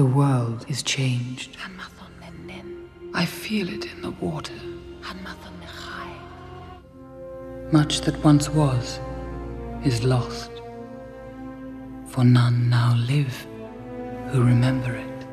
The world is changed. I feel it in the water. Much that once was is lost, for none now live who remember it.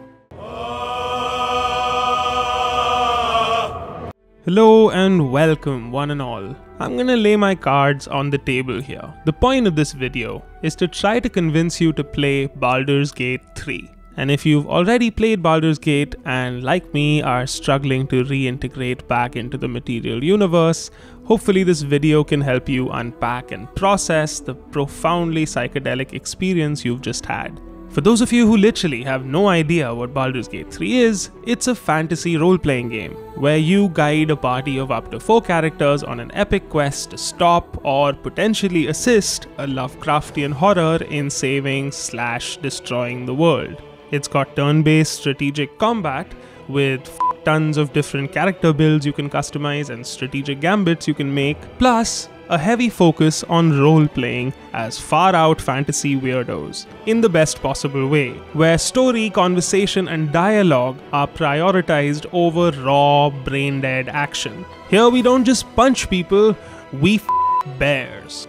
Hello and welcome one and all. I'm gonna lay my cards on the table here. The point of this video is to try to convince you to play Baldur's Gate 3. And if you've already played Baldur's Gate and like me are struggling to reintegrate back into the material universe, hopefully this video can help you unpack and process the profoundly psychedelic experience you've just had. For those of you who literally have no idea what Baldur's Gate 3 is, it's a fantasy role-playing game where you guide a party of up to 4 characters on an epic quest to stop or potentially assist a Lovecraftian horror in saving/destroying the world. It's got turn-based strategic combat with tons of different character builds you can customize and strategic gambits you can make, plus a heavy focus on role-playing as far-out fantasy weirdos, in the best possible way, where story, conversation and dialogue are prioritized over raw, brain-dead action. Here we don't just punch people, we bears.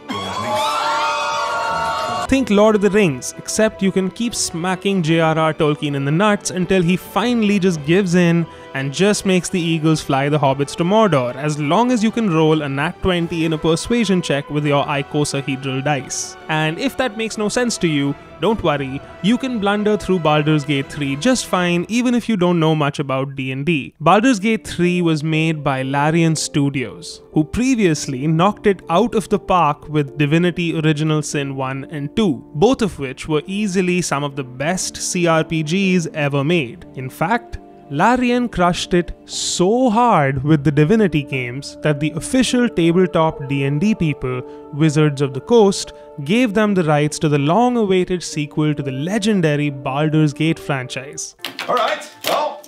Think Lord of the Rings, except you can keep smacking J.R.R. Tolkien in the nuts until he finally just gives in and just makes the eagles fly the hobbits to Mordor, as long as you can roll a nat 20 in a persuasion check with your icosahedral dice. And if that makes no sense to you, don't worry, you can blunder through Baldur's Gate 3 just fine even if you don't know much about D&D. Baldur's Gate 3 was made by Larian Studios, who previously knocked it out of the park with Divinity Original Sin 1 and 2, both of which were easily some of the best CRPGs ever made. In fact, Larian crushed it so hard with the Divinity games that the official tabletop D&D people, Wizards of the Coast, gave them the rights to the long-awaited sequel to the legendary Baldur's Gate franchise. Alright, well,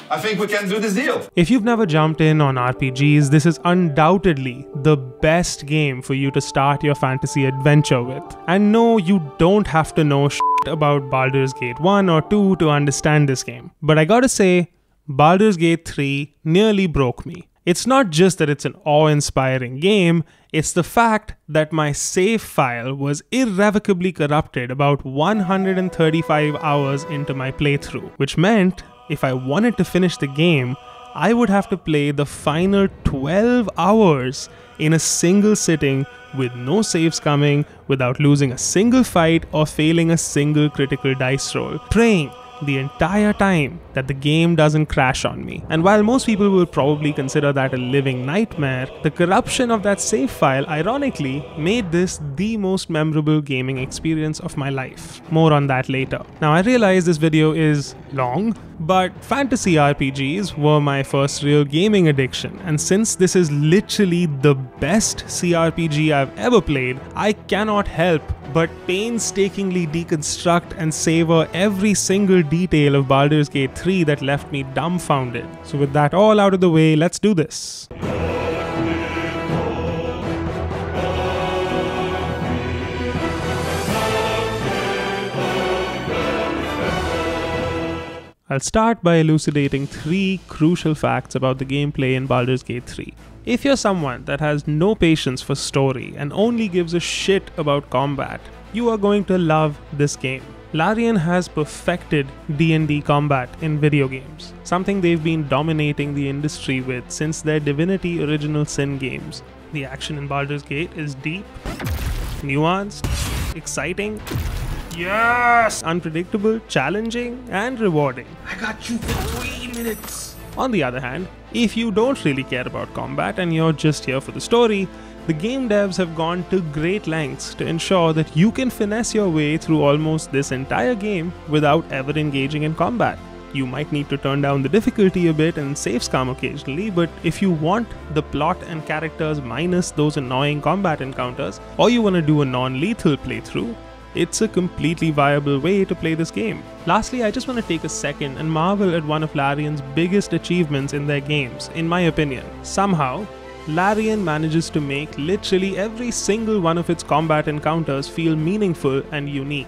I think we can do this deal. If you've never jumped in on RPGs, this is undoubtedly the best game for you to start your fantasy adventure with. And no, you don't have to know shit about Baldur's Gate 1 or 2 to understand this game. But I gotta say, Baldur's Gate 3 nearly broke me. It's not just that it's an awe-inspiring game, it's the fact that my save file was irrevocably corrupted about 135 hours into my playthrough, which meant if I wanted to finish the game, I would have to play the final 12 hours in a single sitting with no saves coming, without losing a single fight or failing a single critical dice roll, praying the entire time that the game doesn't crash on me. And while most people will probably consider that a living nightmare, the corruption of that save file ironically made this the most memorable gaming experience of my life. More on that later. Now I realize this video is long, but fantasy RPGs were my first real gaming addiction, and since this is literally the best CRPG I've ever played, I cannot help but painstakingly deconstruct and savor every single detail of Baldur's Gate 3 that left me dumbfounded. So with that all out of the way, let's do this. I'll start by elucidating 3 crucial facts about the gameplay in Baldur's Gate 3. If you're someone that has no patience for story and only gives a shit about combat, you are going to love this game. Larian has perfected D&D combat in video games, something they've been dominating the industry with since their Divinity Original Sin games. The action in Baldur's Gate is deep, nuanced, exciting, yes, unpredictable, challenging, and rewarding. I got you for 3 minutes. On the other hand, if you don't really care about combat and you're just here for the story, the game devs have gone to great lengths to ensure that you can finesse your way through almost this entire game without ever engaging in combat. You might need to turn down the difficulty a bit and save scum occasionally, but if you want the plot and characters minus those annoying combat encounters, or you want to do a non-lethal playthrough, it's a completely viable way to play this game. Lastly, I just want to take a second and marvel at one of Larian's biggest achievements in their games, in my opinion. Somehow, Larian manages to make literally every single one of its combat encounters feel meaningful and unique.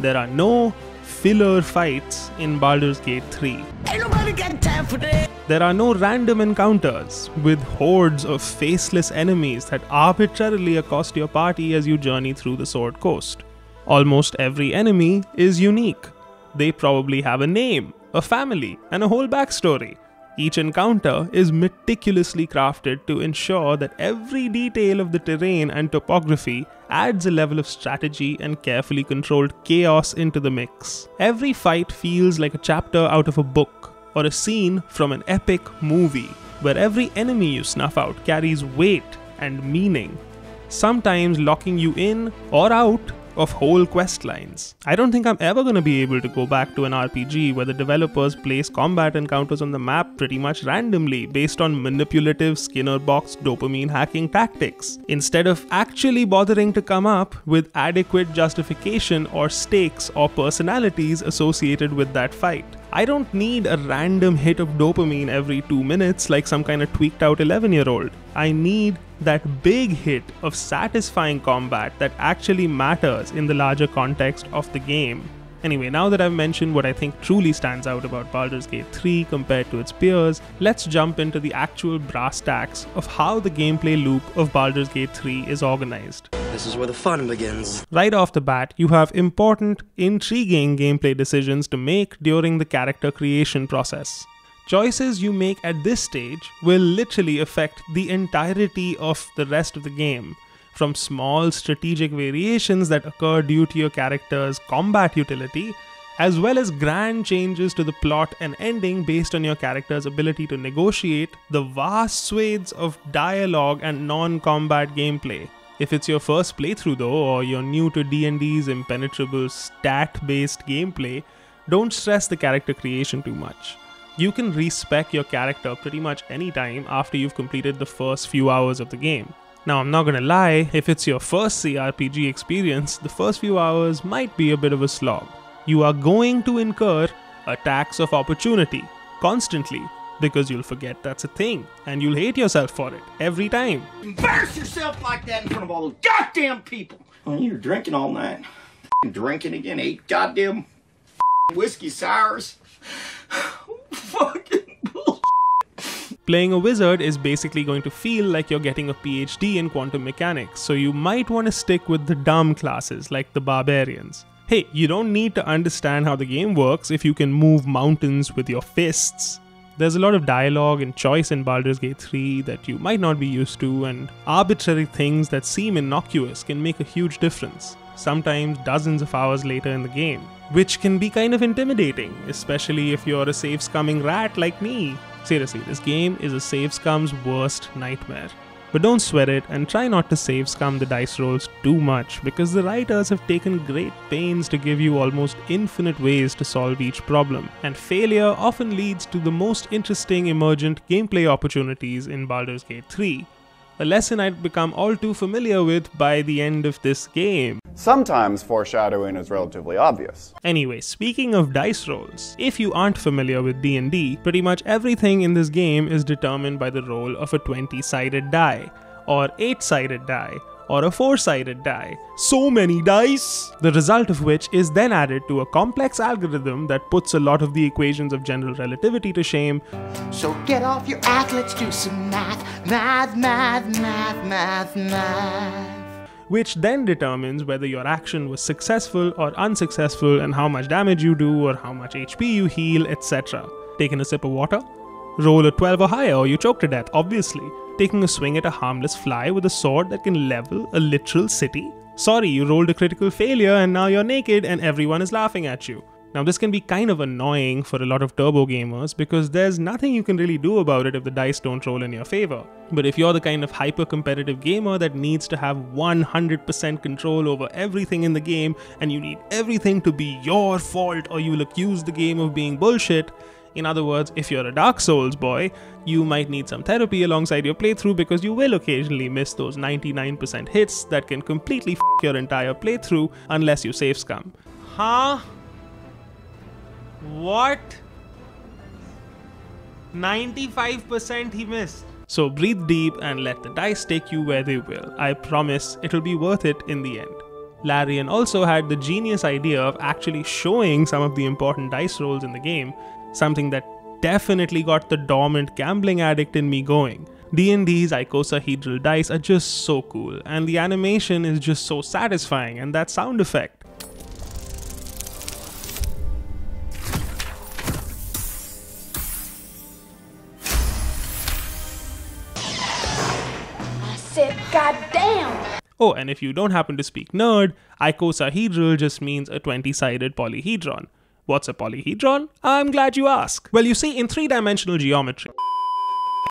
There are no filler fights in Baldur's Gate 3. Ain't nobody got time for that. There are no random encounters with hordes of faceless enemies that arbitrarily accost your party as you journey through the Sword Coast. Almost every enemy is unique. They probably have a name, a family, and a whole backstory. Each encounter is meticulously crafted to ensure that every detail of the terrain and topography adds a level of strategy and carefully controlled chaos into the mix. Every fight feels like a chapter out of a book, or a scene from an epic movie, where every enemy you snuff out carries weight and meaning, sometimes locking you in or out of whole quest lines. I don't think I'm ever going to be able to go back to an RPG where the developers place combat encounters on the map pretty much randomly based on manipulative Skinner box dopamine hacking tactics, instead of actually bothering to come up with adequate justification or stakes or personalities associated with that fight. I don't need a random hit of dopamine every 2 minutes like some kind of tweaked out 11-year-old. I need that big hit of satisfying combat that actually matters in the larger context of the game. Anyway, now that I've mentioned what I think truly stands out about Baldur's Gate 3 compared to its peers, let's jump into the actual brass tacks of how the gameplay loop of Baldur's Gate 3 is organized. This is where the fun begins. Right off the bat, you have important, intriguing gameplay decisions to make during the character creation process. Choices you make at this stage will literally affect the entirety of the rest of the game, from small strategic variations that occur due to your character's combat utility, as well as grand changes to the plot and ending based on your character's ability to negotiate the vast swathes of dialogue and non-combat gameplay. If it's your first playthrough though, or you're new to D&D's impenetrable stat-based gameplay, don't stress the character creation too much. You can respec your character pretty much anytime after you've completed the first few hours of the game. Now, I'm not gonna lie, if it's your first CRPG experience, the first few hours might be a bit of a slog. You are going to incur attacks of opportunity constantly, because you'll forget that's a thing, and you'll hate yourself for it every time. Embarrass yourself like that in front of all those goddamn people! Well, you were drinking all night. Drinking again, 8 goddamn whiskey sours. Fucking bullshit. Playing a wizard is basically going to feel like you're getting a PhD in quantum mechanics, so you might want to stick with the dumb classes like the barbarians. Hey, you don't need to understand how the game works if you can move mountains with your fists. There's a lot of dialogue and choice in Baldur's Gate 3 that you might not be used to, and arbitrary things that seem innocuous can make a huge difference, sometimes dozens of hours later in the game, which can be kind of intimidating, especially if you're a save scumming rat like me. Seriously, this game is a save scum's worst nightmare. But don't sweat it and try not to save scum the dice rolls too much, because the writers have taken great pains to give you almost infinite ways to solve each problem, and failure often leads to the most interesting emergent gameplay opportunities in Baldur's Gate 3. A lesson I'd become all too familiar with by the end of this game. Sometimes foreshadowing is relatively obvious. Anyway, speaking of dice rolls, if you aren't familiar with D&D, pretty much everything in this game is determined by the roll of a 20-sided die, or 8-sided die, or a 4-sided die. So many dice! The result of which is then added to a complex algorithm that puts a lot of the equations of general relativity to shame. So get off your act, let's do some math. Which then determines whether your action was successful or unsuccessful, and how much damage you do or how much HP you heal, etc. Taking a sip of water? Roll a 12 or higher or you choke to death, obviously. Taking a swing at a harmless fly with a sword that can level a literal city? Sorry, you rolled a critical failure and now you're naked and everyone is laughing at you. Now this can be kind of annoying for a lot of turbo gamers because there's nothing you can really do about it if the dice don't roll in your favor. But if you're the kind of hyper-competitive gamer that needs to have 100% control over everything in the game and you need everything to be your fault or you'll accuse the game of being bullshit, in other words, if you're a Dark Souls boy, you might need some therapy alongside your playthrough because you will occasionally miss those 99% hits that can completely f*** your entire playthrough unless you save scum. Huh? What? 95% he missed. So breathe deep and let the dice take you where they will. I promise it'll be worth it in the end. Larian also had the genius idea of actually showing some of the important dice rolls in the game, something that definitely got the dormant gambling addict in me going. D&D's icosahedral dice are just so cool, and the animation is just so satisfying, and that sound effect. I said, goddamn! Oh, and if you don't happen to speak nerd, icosahedral just means a 20-sided polyhedron. What's a polyhedron? I'm glad you asked. Well, you see, in 3-dimensional geometry,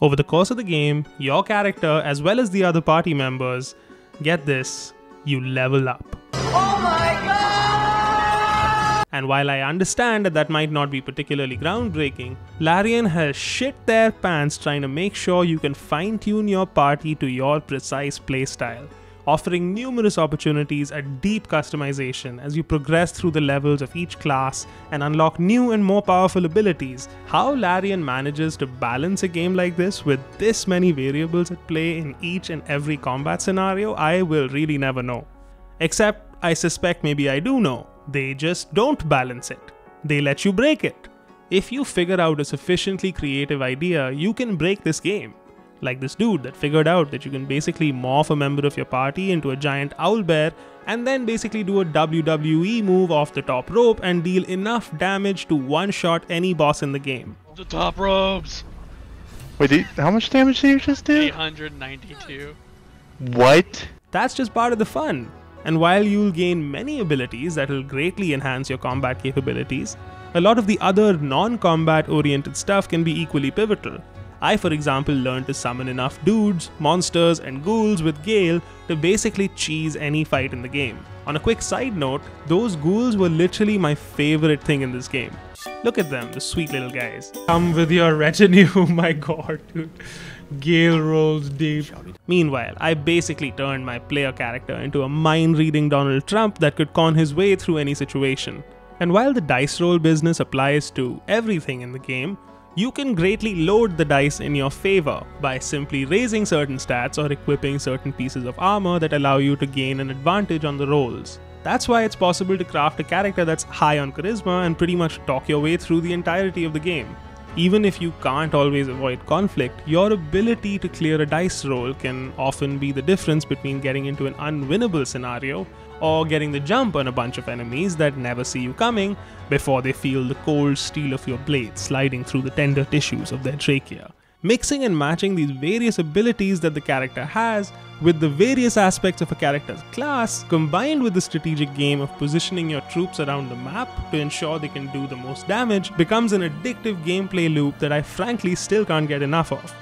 over the course of the game, your character as well as the other party members, get this, you level up. Oh my god! And while I understand that might not be particularly groundbreaking, Larian has shit their pants trying to make sure you can fine-tune your party to your precise playstyle, offering numerous opportunities at deep customization as you progress through the levels of each class and unlock new and more powerful abilities. How Larian manages to balance a game like this with this many variables at play in each and every combat scenario, I will really never know. Except, I suspect maybe I do know. They just don't balance it. They let you break it. If you figure out a sufficiently creative idea, you can break this game. Like this dude that figured out that you can basically morph a member of your party into a giant owlbear and then basically do a WWE move off the top rope and deal enough damage to one-shot any boss in the game. The top ropes! Wait, how much damage did you just do? 892. What? That's just part of the fun. And while you'll gain many abilities that will greatly enhance your combat capabilities, a lot of the other non-combat oriented stuff can be equally pivotal. I, for example, learned to summon enough dudes, monsters, and ghouls with Gale to basically cheese any fight in the game. On a quick side note, those ghouls were literally my favorite thing in this game. Look at them, the sweet little guys. Come with your retinue, my god, dude. Gale rolls deep. Meanwhile, I basically turned my player character into a mind-reading Donald Trump that could con his way through any situation. And while the dice roll business applies to everything in the game, you can greatly load the dice in your favor by simply raising certain stats or equipping certain pieces of armor that allow you to gain an advantage on the rolls. That's why it's possible to craft a character that's high on charisma and pretty much talk your way through the entirety of the game. Even if you can't always avoid conflict, your ability to clear a dice roll can often be the difference between getting into an unwinnable scenario or getting the jump on a bunch of enemies that never see you coming before they feel the cold steel of your blade sliding through the tender tissues of their trachea. Mixing and matching these various abilities that the character has with the various aspects of a character's class, combined with the strategic game of positioning your troops around the map to ensure they can do the most damage, becomes an addictive gameplay loop that I frankly still can't get enough of.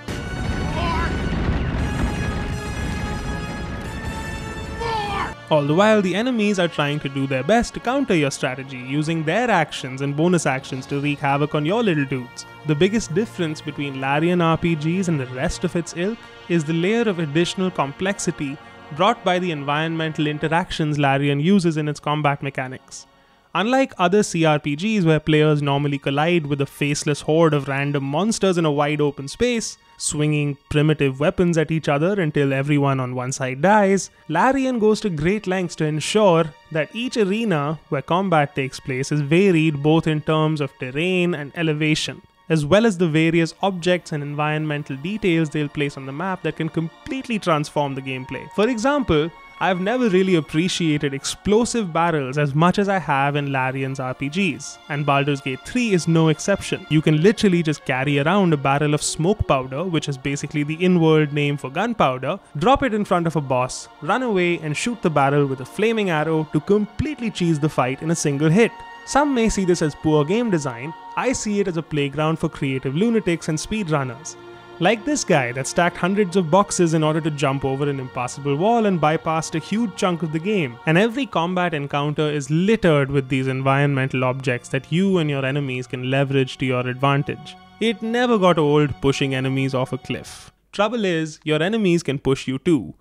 All the while, the enemies are trying to do their best to counter your strategy, using their actions and bonus actions to wreak havoc on your little dudes. The biggest difference between Larian RPGs and the rest of its ilk is the layer of additional complexity brought by the environmental interactions Larian uses in its combat mechanics. Unlike other CRPGs where players normally collide with a faceless horde of random monsters in a wide open space, swinging primitive weapons at each other until everyone on one side dies, Larian goes to great lengths to ensure that each arena where combat takes place is varied both in terms of terrain and elevation, as well as the various objects and environmental details they'll place on the map that can completely transform the gameplay. For example, I've never really appreciated explosive barrels as much as I have in Larian's RPGs, and Baldur's Gate 3 is no exception. You can literally just carry around a barrel of smoke powder, which is basically the in-world name for gunpowder, drop it in front of a boss, run away and shoot the barrel with a flaming arrow to completely cheese the fight in a single hit. Some may see this as poor game design. I see it as a playground for creative lunatics and speedrunners. Like this guy that stacked hundreds of boxes in order to jump over an impassable wall and bypassed a huge chunk of the game. And every combat encounter is littered with these environmental objects that you and your enemies can leverage to your advantage. It never got old pushing enemies off a cliff. Trouble is, your enemies can push you too.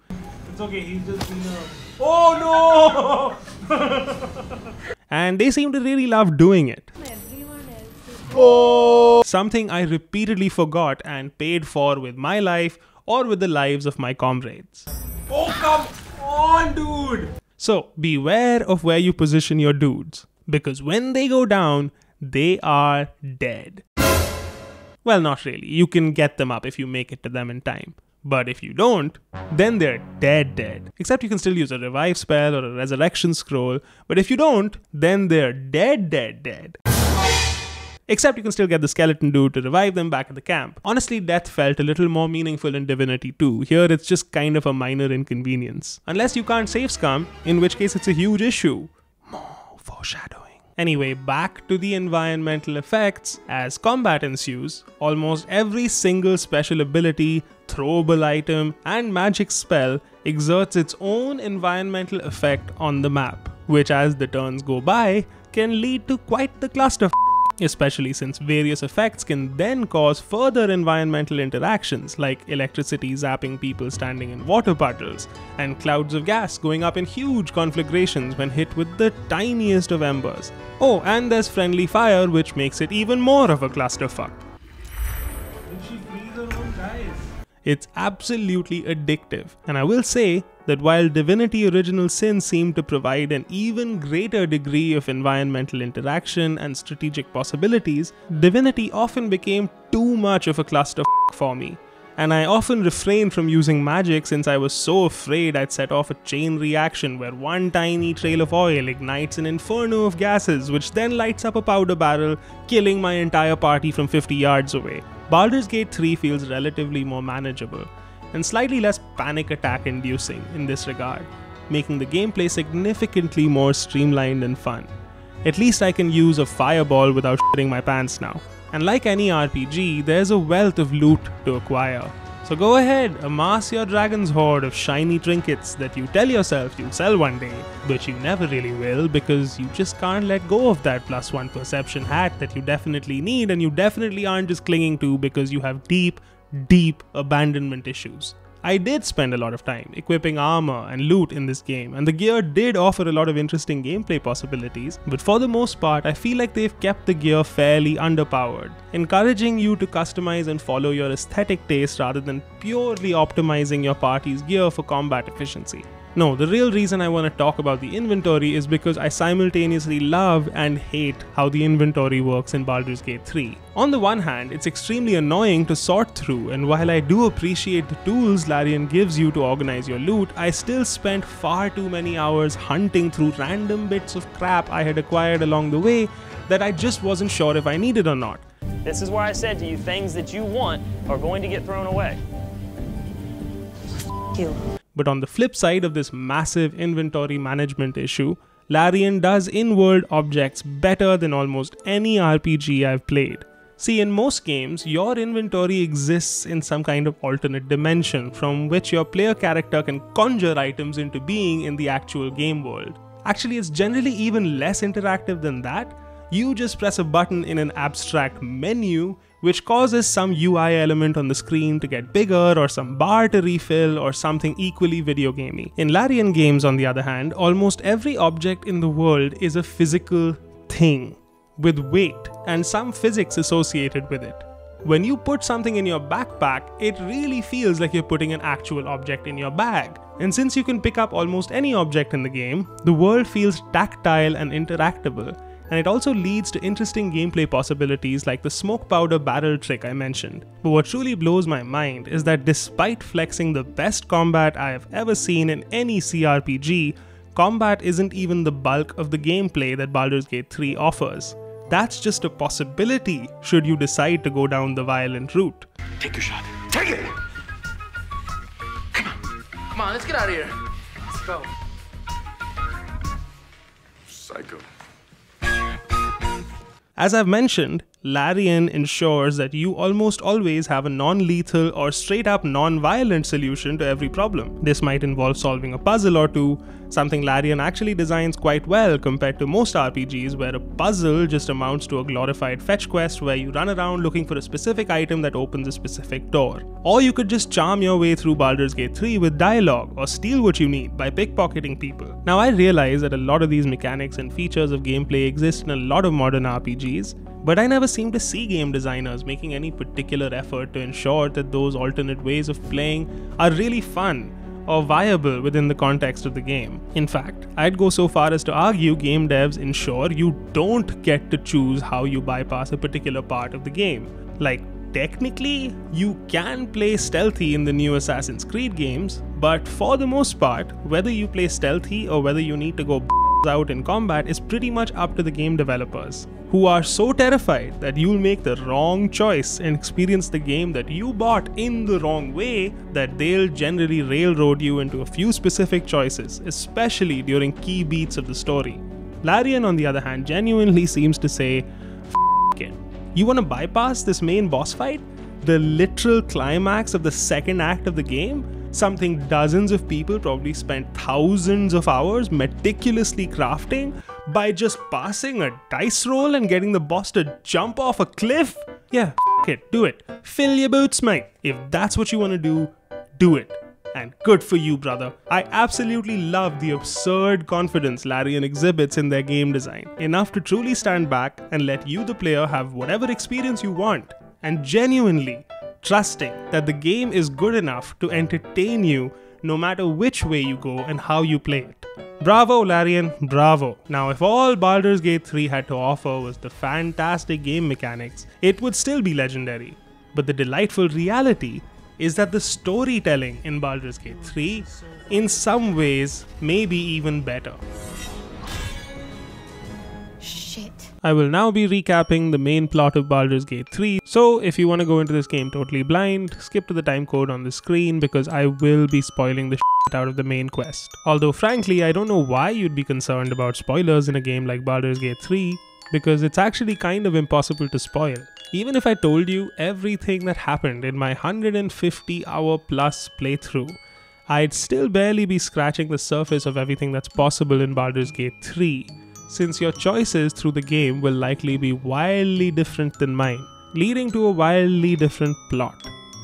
It's okay, he's just been a... Oh no! And they seem to really love doing it. Oh! Something I repeatedly forgot and paid for with my life or with the lives of my comrades. Oh, come on, dude! So beware of where you position your dudes, because when they go down, they are dead. Well, not really. You can get them up if you make it to them in time. But if you don't, then they're dead. Except you can still use a revive spell or a resurrection scroll. But if you don't, then they're dead. Except you can still get the skeleton dude to revive them back at the camp. Honestly, death felt a little more meaningful in Divinity 2. Here it's just kind of a minor inconvenience. Unless you can't save scum, in which case it's a huge issue. More foreshadowing. Anyway, back to the environmental effects. As combat ensues, almost every single special ability, throwable item, and magic spell exerts its own environmental effect on the map, which as the turns go by, can lead to quite the cluster, especially since various effects can then cause further environmental interactions like electricity zapping people standing in water puddles and clouds of gas going up in huge conflagrations when hit with the tiniest of embers. Oh, and there's friendly fire, which makes it even more of a clusterfuck. It's absolutely addictive, and I will say that while Divinity Original Sin seemed to provide an even greater degree of environmental interaction and strategic possibilities, Divinity often became too much of a clusterfuck for me, and I often refrained from using magic since I was so afraid I'd set off a chain reaction where one tiny trail of oil ignites an inferno of gases which then lights up a powder barrel, killing my entire party from 50 yards away. Baldur's Gate 3 feels relatively more manageable, and slightly less panic attack inducing in this regard, making the gameplay significantly more streamlined and fun. At least I can use a fireball without shitting my pants now. And like any RPG, there's a wealth of loot to acquire. So go ahead, amass your dragon's hoard of shiny trinkets that you tell yourself you'll sell one day, but you never really will because you just can't let go of that +1 perception hat that you definitely need and you definitely aren't just clinging to because you have deep abandonment issues. I did spend a lot of time equipping armor and loot in this game, and the gear did offer a lot of interesting gameplay possibilities, but for the most part I feel like they've kept the gear fairly underpowered, encouraging you to customize and follow your aesthetic taste rather than purely optimizing your party's gear for combat efficiency. No, the real reason I want to talk about the inventory is because I simultaneously love and hate how the inventory works in Baldur's Gate 3. On the one hand, it's extremely annoying to sort through, and while I do appreciate the tools Larian gives you to organize your loot, I still spent far too many hours hunting through random bits of crap I had acquired along the way that I just wasn't sure if I needed or not. This is where I said to you, things that you want are going to get thrown away. You. But on the flip side of this massive inventory management issue, Larian does in-world objects better than almost any RPG I've played. See, in most games, your inventory exists in some kind of alternate dimension from which your player character can conjure items into being in the actual game world. Actually, it's generally even less interactive than that. You just press a button in an abstract menu which causes some UI element on the screen to get bigger or some bar to refill or something equally video gamey. In Larian games, on the other hand, almost every object in the world is a physical thing with weight and some physics associated with it. When you put something in your backpack, it really feels like you're putting an actual object in your bag. And since you can pick up almost any object in the game, the world feels tactile and interactable. And it also leads to interesting gameplay possibilities like the smoke powder barrel trick I mentioned. But what truly blows my mind is that despite flexing the best combat I have ever seen in any CRPG, combat isn't even the bulk of the gameplay that Baldur's Gate 3 offers. That's just a possibility should you decide to go down the violent route. Take your shot. Take it! Come on, let's get out of here. Let's go. Psycho. As I've mentioned, Larian ensures that you almost always have a non-lethal or straight-up non-violent solution to every problem. This might involve solving a puzzle or two, something Larian actually designs quite well compared to most RPGs where a puzzle just amounts to a glorified fetch quest where you run around looking for a specific item that opens a specific door. Or you could just charm your way through Baldur's Gate 3 with dialogue or steal what you need by pickpocketing people. Now I realize that a lot of these mechanics and features of gameplay exist in a lot of modern RPGs, but I never seem to see game designers making any particular effort to ensure that those alternate ways of playing are really fun, or viable within the context of the game. In fact, I'd go so far as to argue game devs ensure you don't get to choose how you bypass a particular part of the game. Like, technically, you can play stealthy in the new Assassin's Creed games, but for the most part, whether you play stealthy or whether you need to go out in combat is pretty much up to the game developers, who are so terrified that you'll make the wrong choice and experience the game that you bought in the wrong way that they'll generally railroad you into a few specific choices, especially during key beats of the story. Larian, on the other hand, genuinely seems to say, "F it. You want to bypass this main boss fight? The literal climax of the second act of the game? Something dozens of people probably spent thousands of hours meticulously crafting by just passing a dice roll and getting the boss to jump off a cliff? Yeah, f it, do it. Fill your boots, mate. If that's what you want to do it. And good for you, brother. I absolutely love the absurd confidence Larian exhibits in their game design, enough to truly stand back and let you, the player, have whatever experience you want, and genuinely trusting that the game is good enough to entertain you no matter which way you go and how you play it. Bravo, Larian, bravo. Now, if all Baldur's Gate 3 had to offer was the fantastic game mechanics, it would still be legendary. But the delightful reality is that the storytelling in Baldur's Gate 3, in some ways, may be even better. I will now be recapping the main plot of Baldur's Gate 3, so if you want to go into this game totally blind, skip to the timecode on the screen because I will be spoiling the shit out of the main quest. Although frankly, I don't know why you'd be concerned about spoilers in a game like Baldur's Gate 3, because it's actually kind of impossible to spoil. Even if I told you everything that happened in my 150 hour plus playthrough, I'd still barely be scratching the surface of everything that's possible in Baldur's Gate 3. Since your choices through the game will likely be wildly different than mine, leading to a wildly different plot.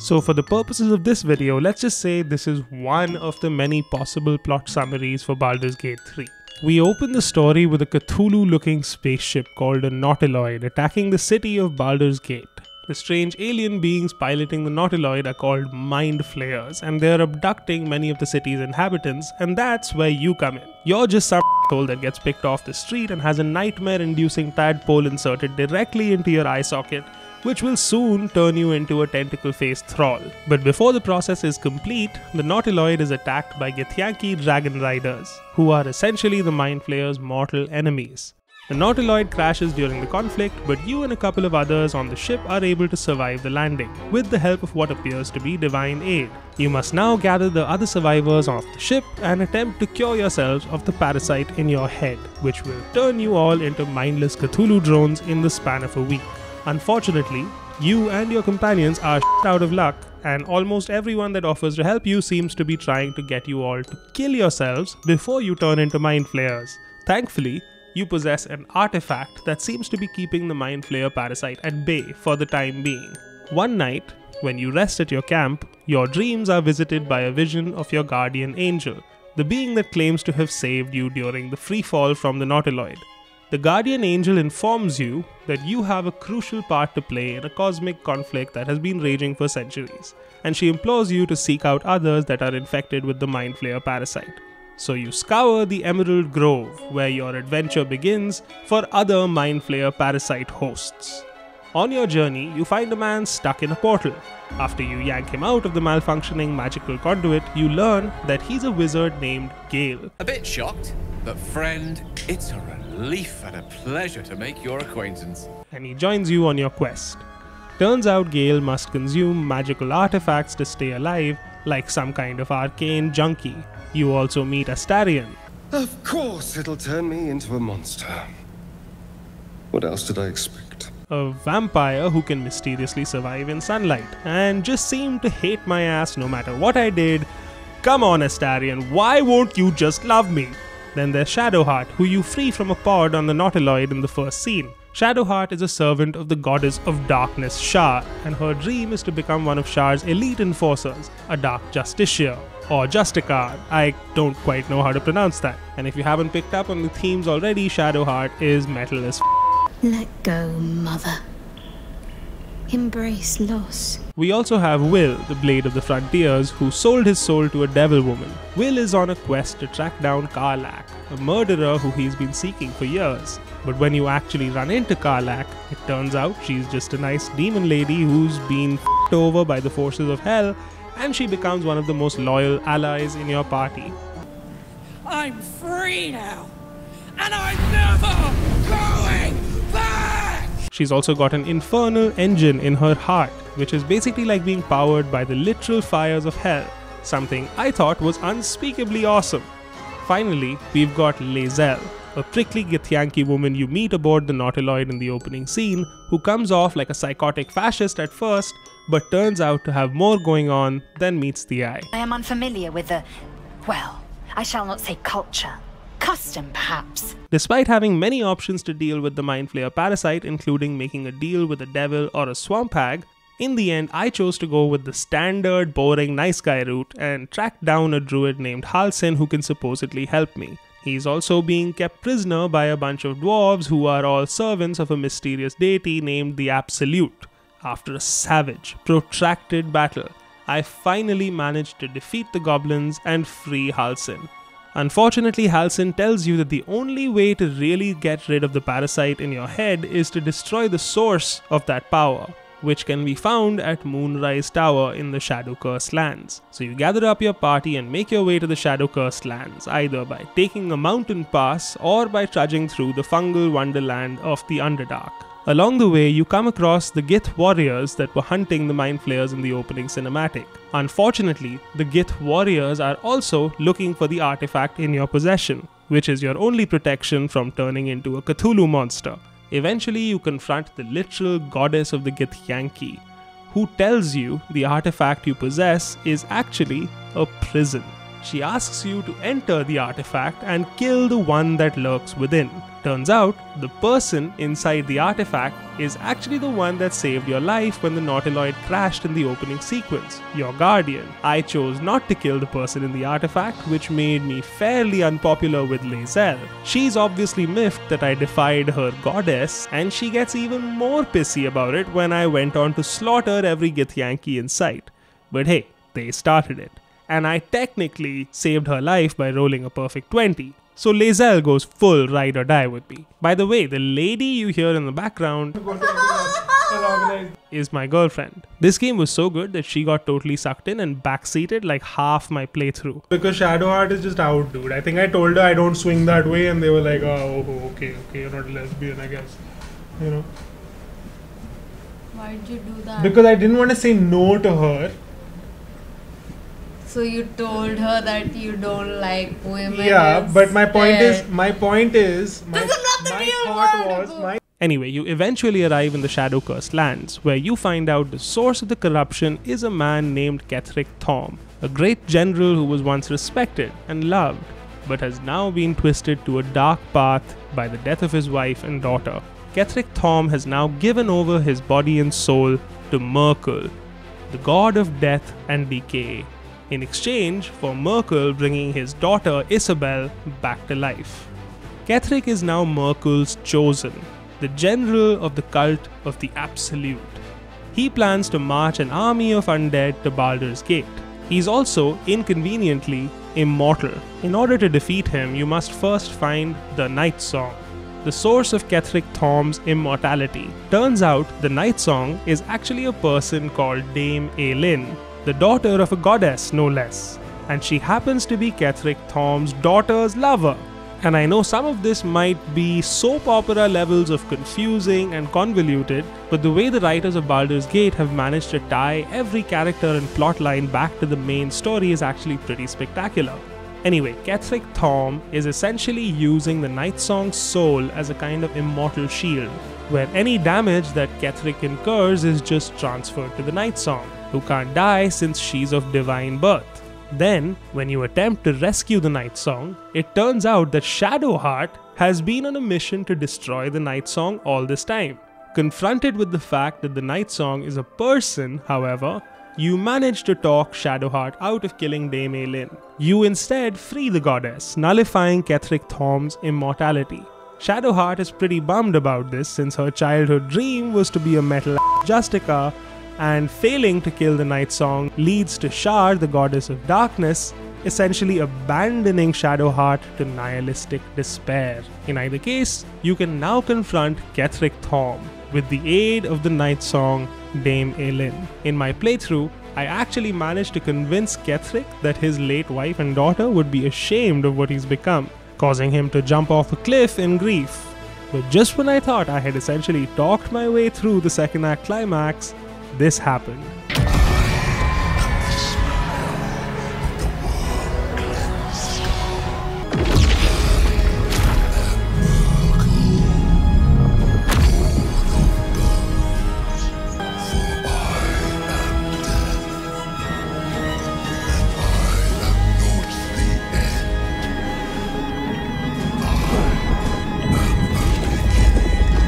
So for the purposes of this video, let's just say this is one of the many possible plot summaries for Baldur's Gate 3. We open the story with a Cthulhu-looking spaceship called a Nautiloid attacking the city of Baldur's Gate. The strange alien beings piloting the Nautiloid are called mind flayers, and they're abducting many of the city's inhabitants, and that's where you come in. You're just some asshole that gets picked off the street and has a nightmare-inducing tadpole inserted directly into your eye socket, which will soon turn you into a tentacle-faced thrall. But before the process is complete, the Nautiloid is attacked by Githyanki dragon riders, who are essentially the mind flayers' mortal enemies. The Nautiloid crashes during the conflict, but you and a couple of others on the ship are able to survive the landing, with the help of what appears to be divine aid. You must now gather the other survivors off the ship and attempt to cure yourselves of the parasite in your head, which will turn you all into mindless Cthulhu drones in the span of a week. Unfortunately, you and your companions are out of luck, and almost everyone that offers to help you seems to be trying to get you all to kill yourselves before you turn into mind flayers. Thankfully, you possess an artifact that seems to be keeping the mind flayer parasite at bay for the time being. One night, when you rest at your camp, your dreams are visited by a vision of your guardian angel, the being that claims to have saved you during the free fall from the Nautiloid. The guardian angel informs you that you have a crucial part to play in a cosmic conflict that has been raging for centuries, and she implores you to seek out others that are infected with the mind flayer parasite. So you scour the Emerald Grove, where your adventure begins, for other mind flayer parasite hosts. On your journey, you find a man stuck in a portal. After you yank him out of the malfunctioning magical conduit, you learn that he's a wizard named Gale. A bit shocked, but friend, it's a relief and a pleasure to make your acquaintance. And he joins you on your quest. Turns out Gale must consume magical artifacts to stay alive, like some kind of arcane junkie. You also meet Astarion. Of course it'll turn me into a monster. What else did I expect? A vampire who can mysteriously survive in sunlight, and just seemed to hate my ass no matter what I did. Come on, Astarion, why won't you just love me? Then there's Shadowheart, who you free from a pod on the Nautiloid in the first scene. Shadowheart is a servant of the goddess of darkness, Shar, and her dream is to become one of Shar's elite enforcers, a dark justiciar, or Justicar. I don't quite know how to pronounce that. And if you haven't picked up on the themes already, Shadowheart is metal as f***. Let go, mother. embrace loss. We also have Will, the Blade of the Frontiers, who sold his soul to a devil woman. Will is on a quest to track down Karlach, a murderer who he's been seeking for years. But when you actually run into Karlach, it turns out she's just a nice demon lady who's been f***ed over by the forces of hell, and she becomes one of the most loyal allies in your party. I'm free now, and I'm never going back! She's also got an infernal engine in her heart, which is basically like being powered by the literal fires of hell, something I thought was unspeakably awesome. Finally, we've got Lae'zel, a prickly Githyanki woman you meet aboard the Nautiloid in the opening scene, who comes off like a psychotic fascist at first, but turns out to have more going on than meets the eye. I am unfamiliar with the, well, I shall not say culture. Custom, perhaps. Despite having many options to deal with the Mind Flayer parasite, including making a deal with a devil or a swamp hag, in the end I chose to go with the standard, boring, nice guy route and track down a druid named Halsin who can supposedly help me. He's also being kept prisoner by a bunch of dwarves who are all servants of a mysterious deity named the Absolute. After a savage, protracted battle, I finally managed to defeat the goblins and free Halsin. Unfortunately, Halsin tells you that the only way to really get rid of the parasite in your head is to destroy the source of that power, which can be found at Moonrise Tower in the Shadow-Cursed Lands. So you gather up your party and make your way to the Shadow-Cursed Lands, either by taking a mountain pass or by trudging through the fungal wonderland of the Underdark. Along the way, you come across the Gith warriors that were hunting the Mind Flayers in the opening cinematic. Unfortunately, the Gith warriors are also looking for the artifact in your possession, which is your only protection from turning into a Cthulhu monster. Eventually, you confront the literal goddess of the Githyanki, who tells you the artifact you possess is actually a prison. She asks you to enter the artifact and kill the one that lurks within. Turns out, the person inside the artifact is actually the one that saved your life when the Nautiloid crashed in the opening sequence, your guardian. I chose not to kill the person in the artifact, which made me fairly unpopular with Lae'zel. She's obviously miffed that I defied her goddess, and she gets even more pissy about it when I went on to slaughter every Githyanki in sight. But hey, they started it. And I technically saved her life by rolling a perfect 20. So Lae'zel goes full ride or die with me. By the way, the lady you hear in the background is my girlfriend. This game was so good that she got totally sucked in and backseated like half my playthrough. Because Shadowheart is just out, dude. I think I told her I don't swing that way and they were like, oh, okay, you're not a lesbian, I guess. You know. Why did you do that? Because I didn't want to say no to her. So you told her that you don't like women. Yeah, but my point is, Anyway, you eventually arrive in the Shadow-Cursed Lands, where you find out the source of the corruption is a man named Ketheric Thorm, a great general who was once respected and loved, but has now been twisted to a dark path by the death of his wife and daughter. Ketheric Thorm has now given over his body and soul to Merkel, the god of death and decay, in exchange for Merkel bringing his daughter Isabel back to life. Ketheric is now Merkel's chosen, the general of the cult of the Absolute. He plans to march an army of undead to Baldur's Gate. He's also, inconveniently, immortal. In order to defeat him, you must first find the Night Song, the source of Ketheric Thorm's immortality. Turns out, the Night Song is actually a person called Dame Aelin, the daughter of a goddess, no less. And she happens to be Ketheric Thorm's daughter's lover. And I know some of this might be soap opera levels of confusing and convoluted, but the way the writers of Baldur's Gate have managed to tie every character and plotline back to the main story is actually pretty spectacular. Anyway, Ketheric Thorm is essentially using the Night Song's soul as a kind of immortal shield, where any damage that Ketheric incurs is just transferred to the Night Song, who can't die since she's of divine birth. Then, when you attempt to rescue the Night Song, it turns out that Shadowheart has been on a mission to destroy the Night Song all this time. Confronted with the fact that the Night Song is a person, however, you manage to talk Shadowheart out of killing Dame Aelin. You instead free the goddess, nullifying Ketheric Thorm's immortality. Shadowheart is pretty bummed about this since her childhood dream was to be a metal Justica, and failing to kill the Night Song leads to Shar, the goddess of darkness, essentially abandoning Shadowheart to nihilistic despair. In either case, you can now confront Ketheric Thorm with the aid of the Night Song Dame Aelin. In my playthrough, I actually managed to convince Ketheric that his late wife and daughter would be ashamed of what he's become, causing him to jump off a cliff in grief. But just when I thought I had essentially talked my way through the second act climax, this happened.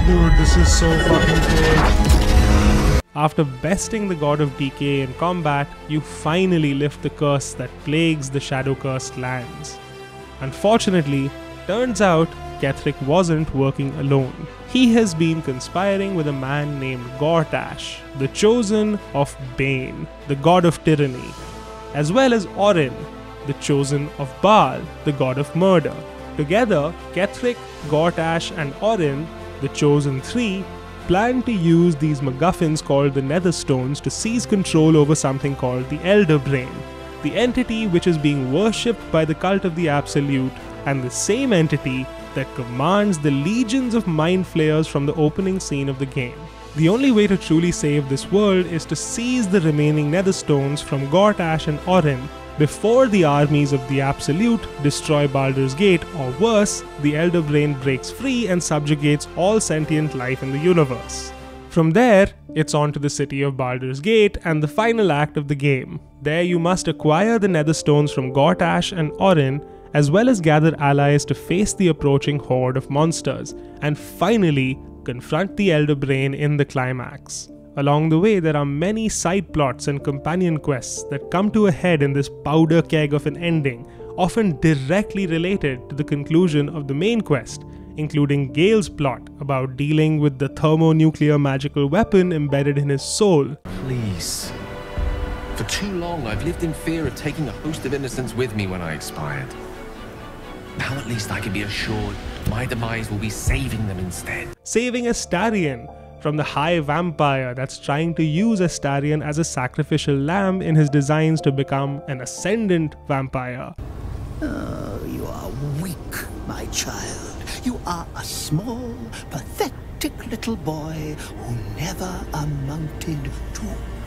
Dude, this is so fucking cool. After besting the god of decay in combat, you finally lift the curse that plagues the shadow-cursed lands. Unfortunately, turns out Ketheric wasn't working alone. He has been conspiring with a man named Gortash, the chosen of Bane, the god of tyranny, as well as Orin, the chosen of Baal, the god of murder. Together, Ketheric, Gortash and Orin, the chosen three, plan to use these MacGuffins called the Netherstones to seize control over something called the Elder Brain, the entity which is being worshipped by the cult of the Absolute, and the same entity that commands the legions of mind flayers from the opening scene of the game. The only way to truly save this world is to seize the remaining Netherstones from Gortash and Orin before the armies of the Absolute destroy Baldur's Gate, or worse, the Elder Brain breaks free and subjugates all sentient life in the universe. From there, it's on to the city of Baldur's Gate and the final act of the game. There you must acquire the Netherstones from Gortash and Orin, as well as gather allies to face the approaching horde of monsters, and finally confront the Elder Brain in the climax. Along the way, there are many side plots and companion quests that come to a head in this powder keg of an ending, often directly related to the conclusion of the main quest, including Gale's plot about dealing with the thermonuclear magical weapon embedded in his soul. Please. For too long, I've lived in fear of taking a host of innocents with me when I expired. Now at least I can be assured my demise will be saving them instead. Saving Astarion from the High Vampire that's trying to use Astarion as a sacrificial lamb in his designs to become an ascendant vampire. Oh, you are weak, my child. You are a small, pathetic little boy who never amounted to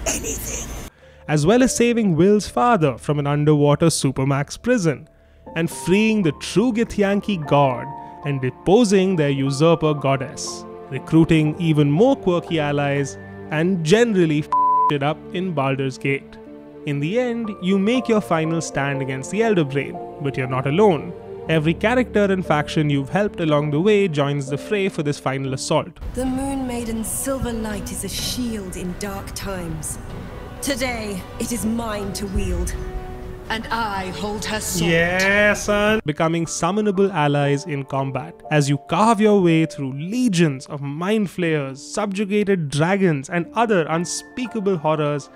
anything. As well as saving Will's father from an underwater supermax prison, and freeing the true Githyanki god and deposing their usurper goddess, recruiting even more quirky allies, and generally it up in Baldur's Gate. In the end, you make your final stand against the Elder Brain, but you're not alone. Every character and faction you've helped along the way joins the fray for this final assault. The Moon Maiden's silver light is a shield in dark times. Today, it is mine to wield. And I hold her sword. Yeah, son! Becoming summonable allies in combat as you carve your way through legions of mind flayers, subjugated dragons, and other unspeakable horrors,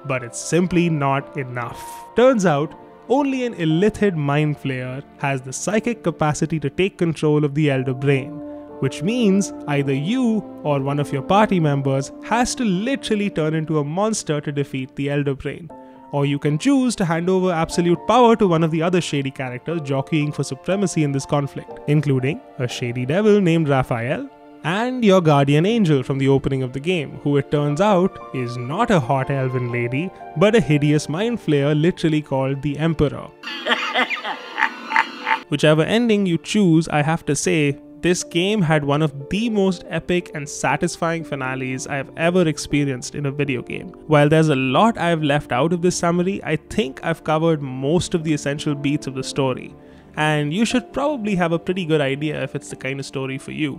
but it's simply not enough. Turns out, only an illithid mind flayer has the psychic capacity to take control of the Elder Brain, which means either you or one of your party members has to literally turn into a monster to defeat the Elder Brain. Or you can choose to hand over absolute power to one of the other shady characters jockeying for supremacy in this conflict, including a shady devil named Raphael, and your guardian angel from the opening of the game, who it turns out is not a hot elven lady, but a hideous mind flayer literally called the Emperor. Whichever ending you choose, I have to say, this game had one of the most epic and satisfying finales I have ever experienced in a video game. While there's a lot I have left out of this summary, I think I've covered most of the essential beats of the story, and you should probably have a pretty good idea if it's the kind of story for you.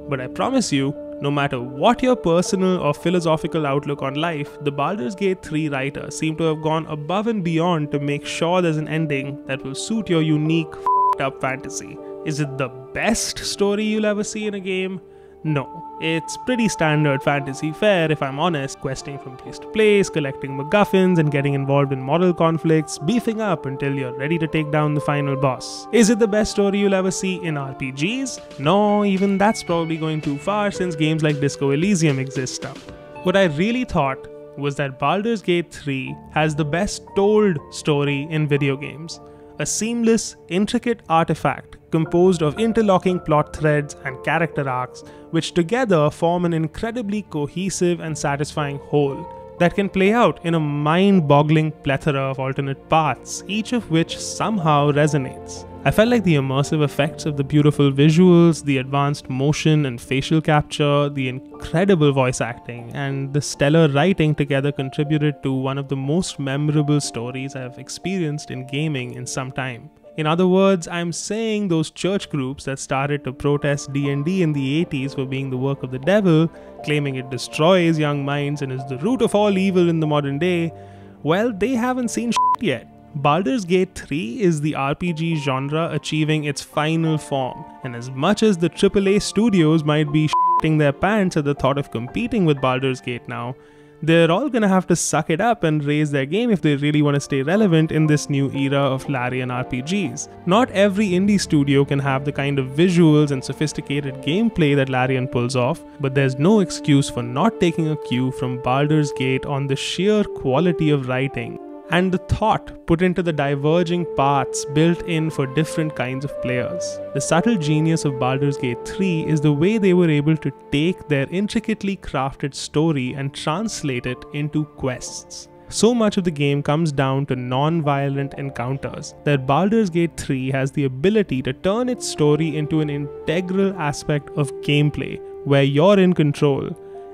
But I promise you, no matter what your personal or philosophical outlook on life, the Baldur's Gate 3 writers seem to have gone above and beyond to make sure there's an ending that will suit your unique, f***ed up fantasy. Is it the best story you'll ever see in a game? No. It's pretty standard fantasy fare, if I'm honest, questing from place to place, collecting MacGuffins and getting involved in moral conflicts, beefing up until you're ready to take down the final boss. Is it the best story you'll ever see in RPGs? No, even that's probably going too far since games like Disco Elysium exist now. What I really thought was that Baldur's Gate 3 has the best told story in video games. A seamless, intricate artifact composed of interlocking plot threads and character arcs, which together form an incredibly cohesive and satisfying whole that can play out in a mind-boggling plethora of alternate paths, each of which somehow resonates. I felt like the immersive effects of the beautiful visuals, the advanced motion and facial capture, the incredible voice acting, and the stellar writing together contributed to one of the most memorable stories I've experienced in gaming in some time. In other words, I'm saying those church groups that started to protest D&D in the 80s for being the work of the devil, claiming it destroys young minds and is the root of all evil in the modern day, well, they haven't seen shit yet. Baldur's Gate 3 is the RPG genre achieving its final form, and as much as the AAA studios might be shitting their pants at the thought of competing with Baldur's Gate now, they're all gonna have to suck it up and raise their game if they really want to stay relevant in this new era of Larian RPGs. Not every indie studio can have the kind of visuals and sophisticated gameplay that Larian pulls off, but there's no excuse for not taking a cue from Baldur's Gate on the sheer quality of writing and the thought put into the diverging paths built in for different kinds of players. The subtle genius of Baldur's Gate 3 is the way they were able to take their intricately crafted story and translate it into quests. So much of the game comes down to non-violent encounters that Baldur's Gate 3 has the ability to turn its story into an integral aspect of gameplay where you're in control.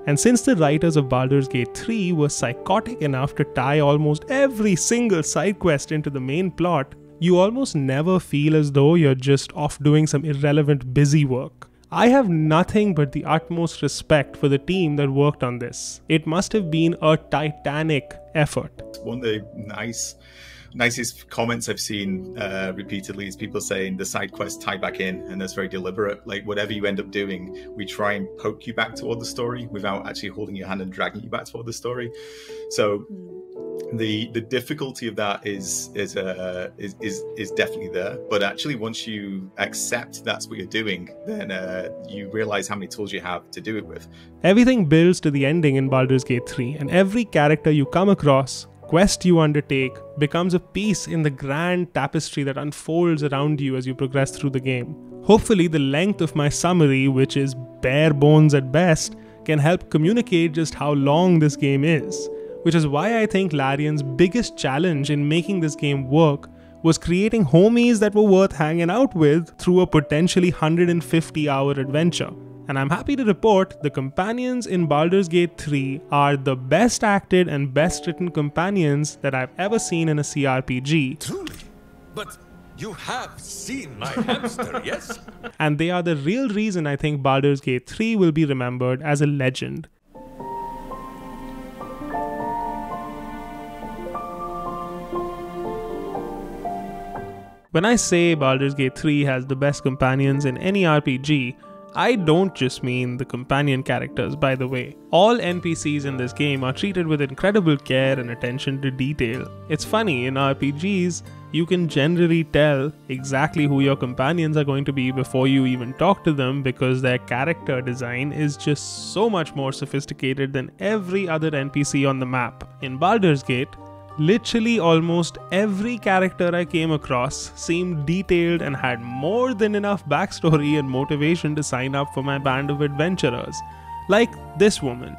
And since the writers of Baldur's Gate 3 were psychotic enough to tie almost every single side quest into the main plot, you almost never feel as though you're just off doing some irrelevant busy work. I have nothing but the utmost respect for the team that worked on this. It must have been a titanic effort. One of the nicest comments I've seen repeatedly is people saying the side quests tie back in, and that's very deliberate. Like, whatever you end up doing, we try and poke you back toward the story without actually holding your hand and dragging you back toward the story. So the difficulty of that is definitely there. But actually, once you accept that's what you're doing, then you realize how many tools you have to do it with. Everything builds to the ending in Baldur's Gate 3, and every character you come across, quest you undertake, becomes a piece in the grand tapestry that unfolds around you as you progress through the game. Hopefully, the length of my summary, which is bare bones at best, can help communicate just how long this game is, which is why I think Larian's biggest challenge in making this game work was creating homies that were worth hanging out with through a potentially 150-hour adventure. And I'm happy to report the companions in Baldur's Gate 3 are the best acted and best written companions that I've ever seen in a CRPG. Truly, but you have seen my hamster, yes? And they are the real reason I think Baldur's Gate 3 will be remembered as a legend. When I say Baldur's Gate 3 has the best companions in any RPG, I don't just mean the companion characters, by the way. All NPCs in this game are treated with incredible care and attention to detail. It's funny, in RPGs, you can generally tell exactly who your companions are going to be before you even talk to them because their character design is just so much more sophisticated than every other NPC on the map. In Baldur's Gate, literally almost every character I came across seemed detailed and had more than enough backstory and motivation to sign up for my band of adventurers. Like this woman.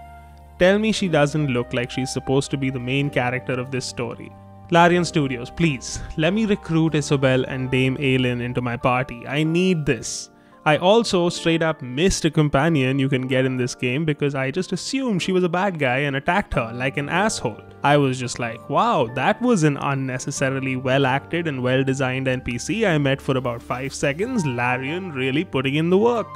Tell me she doesn't look like she's supposed to be the main character of this story. Larian Studios, please, let me recruit Isobel and Dame Aelin into my party. I need this. I also straight up missed a companion you can get in this game because I just assumed she was a bad guy and attacked her like an asshole. I was just like, wow, that was an unnecessarily well acted and well designed NPC I met for about 5 seconds. Larian really putting in the work.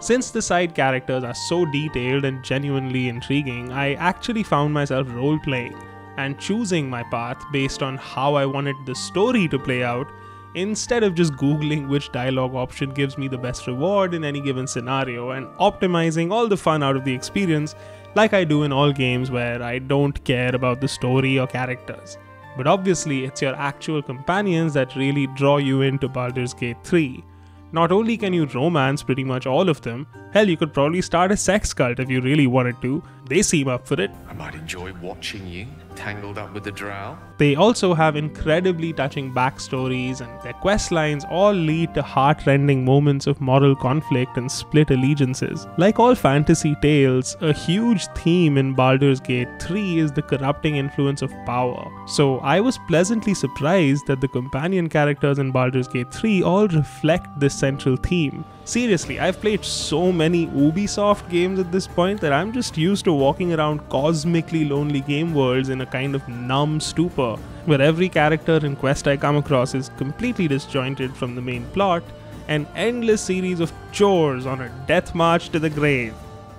Since the side characters are so detailed and genuinely intriguing, I actually found myself role playing and choosing my path based on how I wanted the story to play out instead of just googling which dialogue option gives me the best reward in any given scenario and optimizing all the fun out of the experience like I do in all games where I don't care about the story or characters. But obviously it's your actual companions that really draw you into Baldur's Gate 3. Not only can you romance pretty much all of them, hell, you could probably start a sex cult if you really wanted to. They seem up for it. I might enjoy watching you tangled up with the drow. They also have incredibly touching backstories, and their quest lines all lead to heart-rending moments of moral conflict and split allegiances. Like all fantasy tales, a huge theme in Baldur's Gate 3 is the corrupting influence of power. So I was pleasantly surprised that the companion characters in Baldur's Gate 3 all reflect this central theme. Seriously, I've played so many Ubisoft games at this point that I'm just used to walking around cosmically lonely game worlds in a kind of numb stupor, where every character and quest I come across is completely disjointed from the main plot, an endless series of chores on a death march to the grave.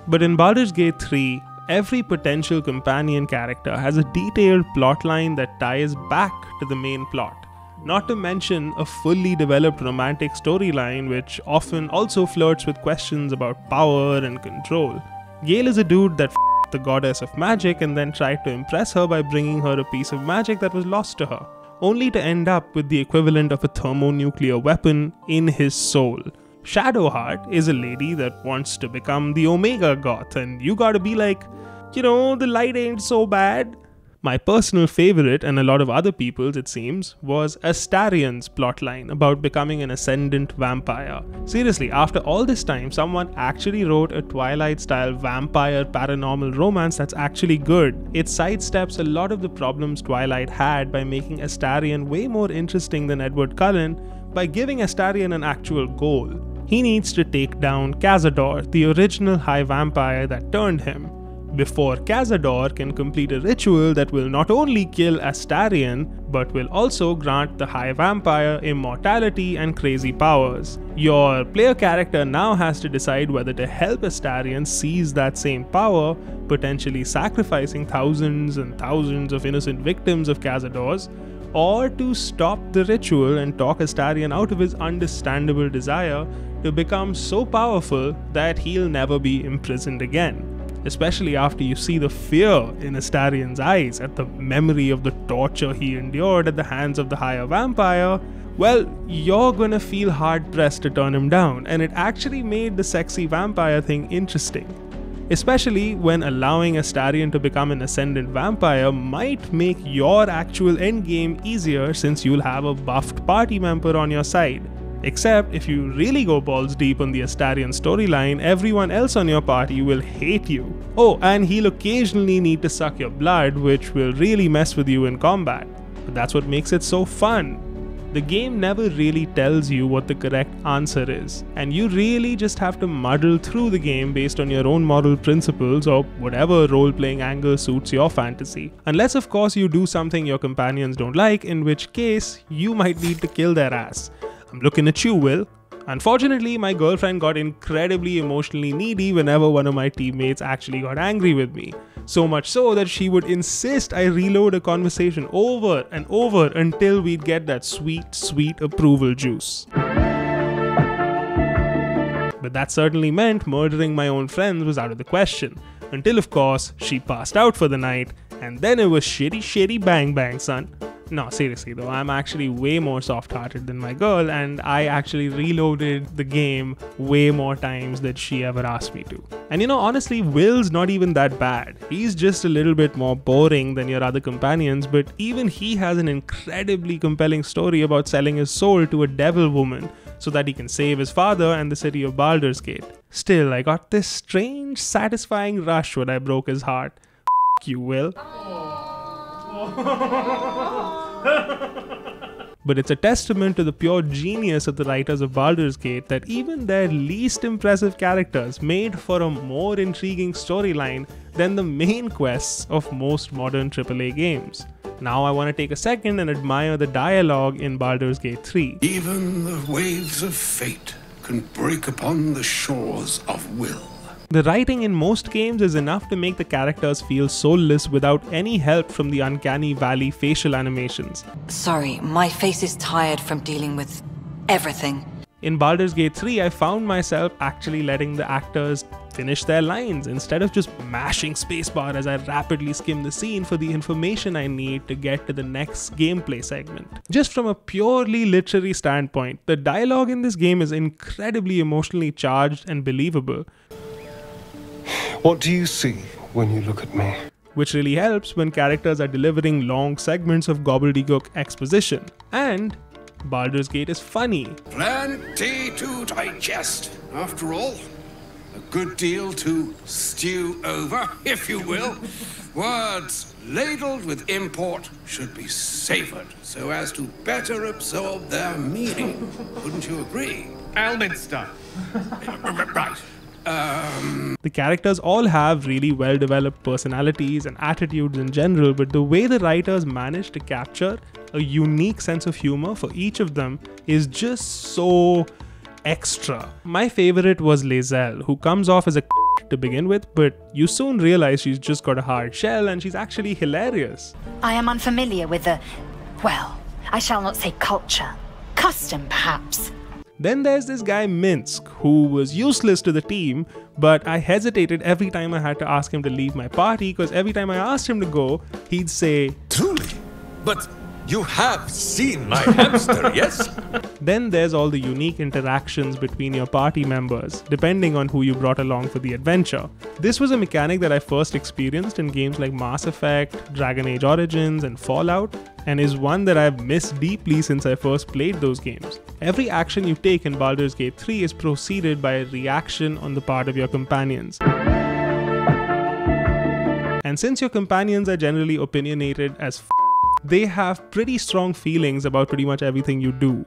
But in Baldur's Gate 3, every potential companion character has a detailed plotline that ties back to the main plot. Not to mention a fully developed romantic storyline which often also flirts with questions about power and control. Gale is a dude that f***ed the goddess of magic and then tried to impress her by bringing her a piece of magic that was lost to her, only to end up with the equivalent of a thermonuclear weapon in his soul. Shadowheart is a lady that wants to become the Omega Goth, and you gotta be like, you know, the light ain't so bad. My personal favorite, and a lot of other people's it seems, was Astarion's plotline about becoming an ascendant vampire. Seriously, after all this time, someone actually wrote a Twilight-style vampire paranormal romance that's actually good. It sidesteps a lot of the problems Twilight had by making Astarion way more interesting than Edward Cullen by giving Astarion an actual goal. He needs to take down Cazador, the original high vampire that turned him, before Cazador can complete a ritual that will not only kill Astarion, but will also grant the High Vampire immortality and crazy powers. Your player character now has to decide whether to help Astarion seize that same power, potentially sacrificing thousands and thousands of innocent victims of Cazador's, or to stop the ritual and talk Astarion out of his understandable desire to become so powerful that he'll never be imprisoned again. Especially after you see the fear in Astarion's eyes at the memory of the torture he endured at the hands of the higher vampire, well, you're gonna feel hard-pressed to turn him down, and it actually made the sexy vampire thing interesting. Especially when allowing Astarion to become an ascendant vampire might make your actual endgame easier since you'll have a buffed party member on your side. Except if you really go balls deep on the Astarion storyline, everyone else on your party will hate you. Oh, and he'll occasionally need to suck your blood, which will really mess with you in combat. But that's what makes it so fun. The game never really tells you what the correct answer is, and you really just have to muddle through the game based on your own moral principles or whatever role-playing angle suits your fantasy. Unless of course you do something your companions don't like, in which case you might need to kill their ass. I'm looking at you, Will. Unfortunately, my girlfriend got incredibly emotionally needy whenever one of my teammates actually got angry with me. So much so that she would insist I reload a conversation over and over until we'd get that sweet, sweet approval juice. But that certainly meant murdering my own friends was out of the question. Until of course, she passed out for the night, and then it was shitty bang bang, son. No, seriously though, I'm actually way more soft-hearted than my girl, and I actually reloaded the game way more times than she ever asked me to. And you know, honestly, Will's not even that bad. He's just a little bit more boring than your other companions, but even he has an incredibly compelling story about selling his soul to a devil woman so that he can save his father and the city of Baldur's Gate. Still, I got this strange, satisfying rush when I broke his heart. F*** you, Will. But it's a testament to the pure genius of the writers of Baldur's Gate that even their least impressive characters made for a more intriguing storyline than the main quests of most modern AAA games. Now I want to take a second and admire the dialogue in Baldur's Gate 3. Even the waves of fate can break upon the shores of will. The writing in most games is enough to make the characters feel soulless without any help from the uncanny valley facial animations. Sorry, my face is tired from dealing with everything. In Baldur's Gate 3, I found myself actually letting the actors finish their lines instead of just mashing spacebar as I rapidly skim the scene for the information I need to get to the next gameplay segment. Just from a purely literary standpoint, the dialogue in this game is incredibly emotionally charged and believable. What do you see when you look at me? Which really helps when characters are delivering long segments of gobbledygook exposition. And Baldur's Gate is funny. Plenty to digest, after all. A good deal to stew over, if you will. Words ladled with import should be savoured so as to better absorb their meaning. Wouldn't you agree? Elminster. Right. The characters all have really well-developed personalities and attitudes in general, but the way the writers managed to capture a unique sense of humor for each of them is just so extra. My favorite was Lae'zel, who comes off as a to begin with, but you soon realize she's just got a hard shell and she's actually hilarious. I am unfamiliar with the, well, I shall not say culture, custom perhaps. Then there's this guy Minsk, who was useless to the team, but I hesitated every time I had to ask him to leave my party because every time I asked him to go, he'd say, "Truly, but you have seen my hamster, yes?" Then there's all the unique interactions between your party members, depending on who you brought along for the adventure. This was a mechanic that I first experienced in games like Mass Effect, Dragon Age Origins, and Fallout, and is one that I've missed deeply since I first played those games. Every action you take in Baldur's Gate 3 is preceded by a reaction on the part of your companions. And since your companions are generally opinionated as they have pretty strong feelings about pretty much everything you do.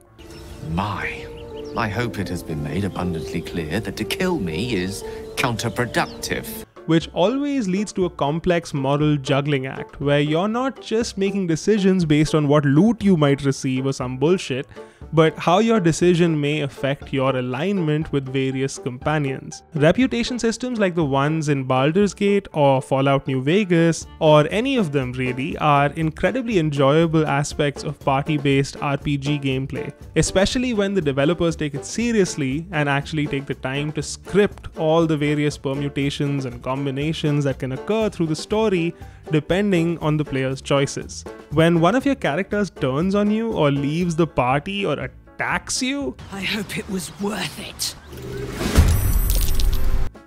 I hope it has been made abundantly clear that to kill me is counterproductive. Which always leads to a complex moral juggling act, where you're not just making decisions based on what loot you might receive or some bullshit, but how your decision may affect your alignment with various companions. Reputation systems like the ones in Baldur's Gate or Fallout New Vegas, or any of them really, are incredibly enjoyable aspects of party-based RPG gameplay, especially when the developers take it seriously and actually take the time to script all the various permutations and combinations that can occur through the story depending on the player's choices. When one of your characters turns on you or leaves the party or attacks you, I hope it was worth it.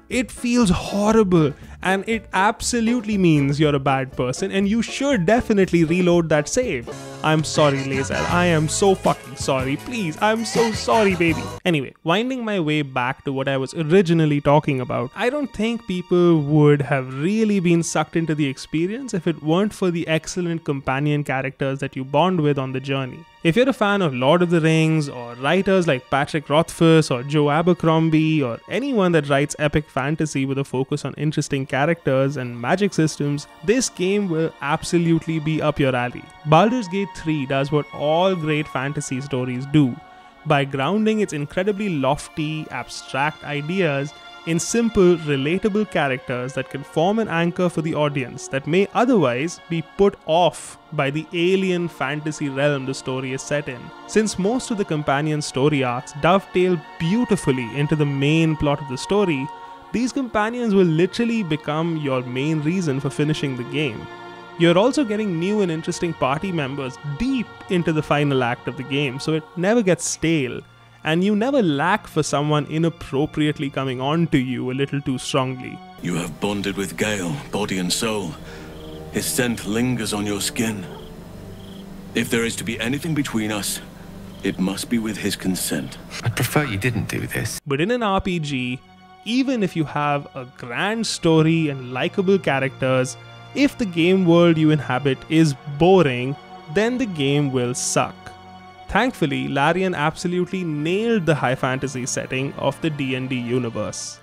It feels horrible, and it absolutely means you're a bad person and you should definitely reload that save. I'm sorry, Lae'zel. I am so fucking sorry. Please, I'm so sorry, baby. Anyway, winding my way back to what I was originally talking about, I don't think people would have really been sucked into the experience if it weren't for the excellent companion characters that you bond with on the journey. If you're a fan of Lord of the Rings, or writers like Patrick Rothfuss or Joe Abercrombie, or anyone that writes epic fantasy with a focus on interesting characters and magic systems, this game will absolutely be up your alley. Baldur's Gate 3 does what all great fantasy stories do, by grounding its incredibly lofty, abstract ideas in simple, relatable characters that can form an anchor for the audience that may otherwise be put off by the alien fantasy realm the story is set in. Since most of the companion story arcs dovetail beautifully into the main plot of the story, these companions will literally become your main reason for finishing the game. You're also getting new and interesting party members deep into the final act of the game, so it never gets stale. And you never lack for someone inappropriately coming on to you a little too strongly. You have bonded with Gale, body and soul. His scent lingers on your skin. If there is to be anything between us, it must be with his consent. I'd prefer you didn't do this. But in an RPG, even if you have a grand story and likable characters, if the game world you inhabit is boring, then the game will suck. Thankfully, Larian absolutely nailed the high fantasy setting of the D&D universe.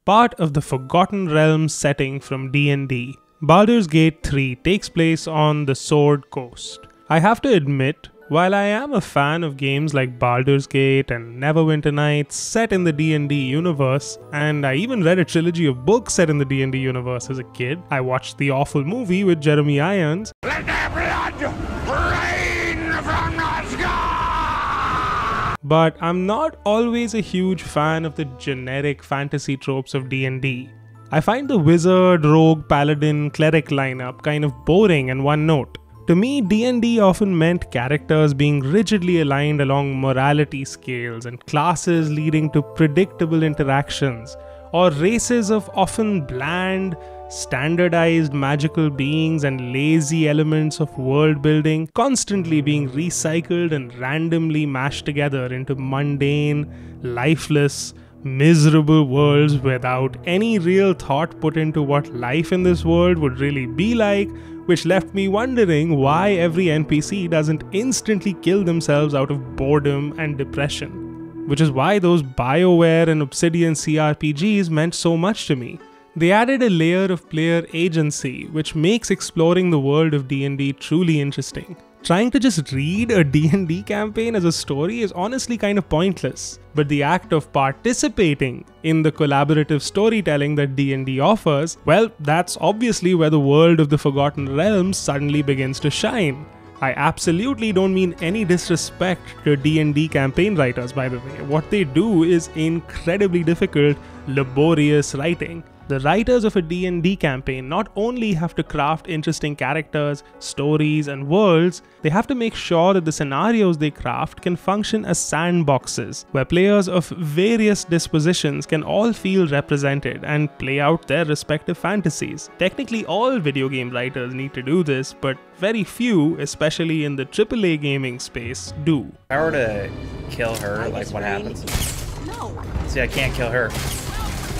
Part of the Forgotten Realms setting from D&D, Baldur's Gate 3 takes place on the Sword Coast. I have to admit, While I am a fan of games like Baldur's Gate and Neverwinter Nights set in the D&D universe, and I even read a trilogy of books set in the D&D universe as a kid, I watched the awful movie with Jeremy Irons, Let their blood rain from the sky! but I'm not always a huge fan of the generic fantasy tropes of D&D. I find the wizard, rogue, paladin, cleric lineup kind of boring and one note. To me, D&D often meant characters being rigidly aligned along morality scales and classes leading to predictable interactions, or races of often bland, standardized magical beings and lazy elements of world building constantly being recycled and randomly mashed together into mundane, lifeless, miserable worlds without any real thought put into what life in this world would really be like, which left me wondering why every NPC doesn't instantly kill themselves out of boredom and depression. Which is why those BioWare and Obsidian CRPGs meant so much to me. They added a layer of player agency, which makes exploring the world of D&D truly interesting. Trying to just read a D&D campaign as a story is honestly kind of pointless, but the act of participating in the collaborative storytelling that D&D offers, well, that's obviously where the world of the Forgotten Realms suddenly begins to shine. I absolutely don't mean any disrespect to D&D campaign writers, by the way. What they do is incredibly difficult, laborious writing. The writers of a D&D campaign not only have to craft interesting characters, stories, and worlds, they have to make sure that the scenarios they craft can function as sandboxes, where players of various dispositions can all feel represented and play out their respective fantasies. Technically, all video game writers need to do this, but very few, especially in the AAA gaming space, do. If I were to kill her, like what happens? No. See, I can't kill her.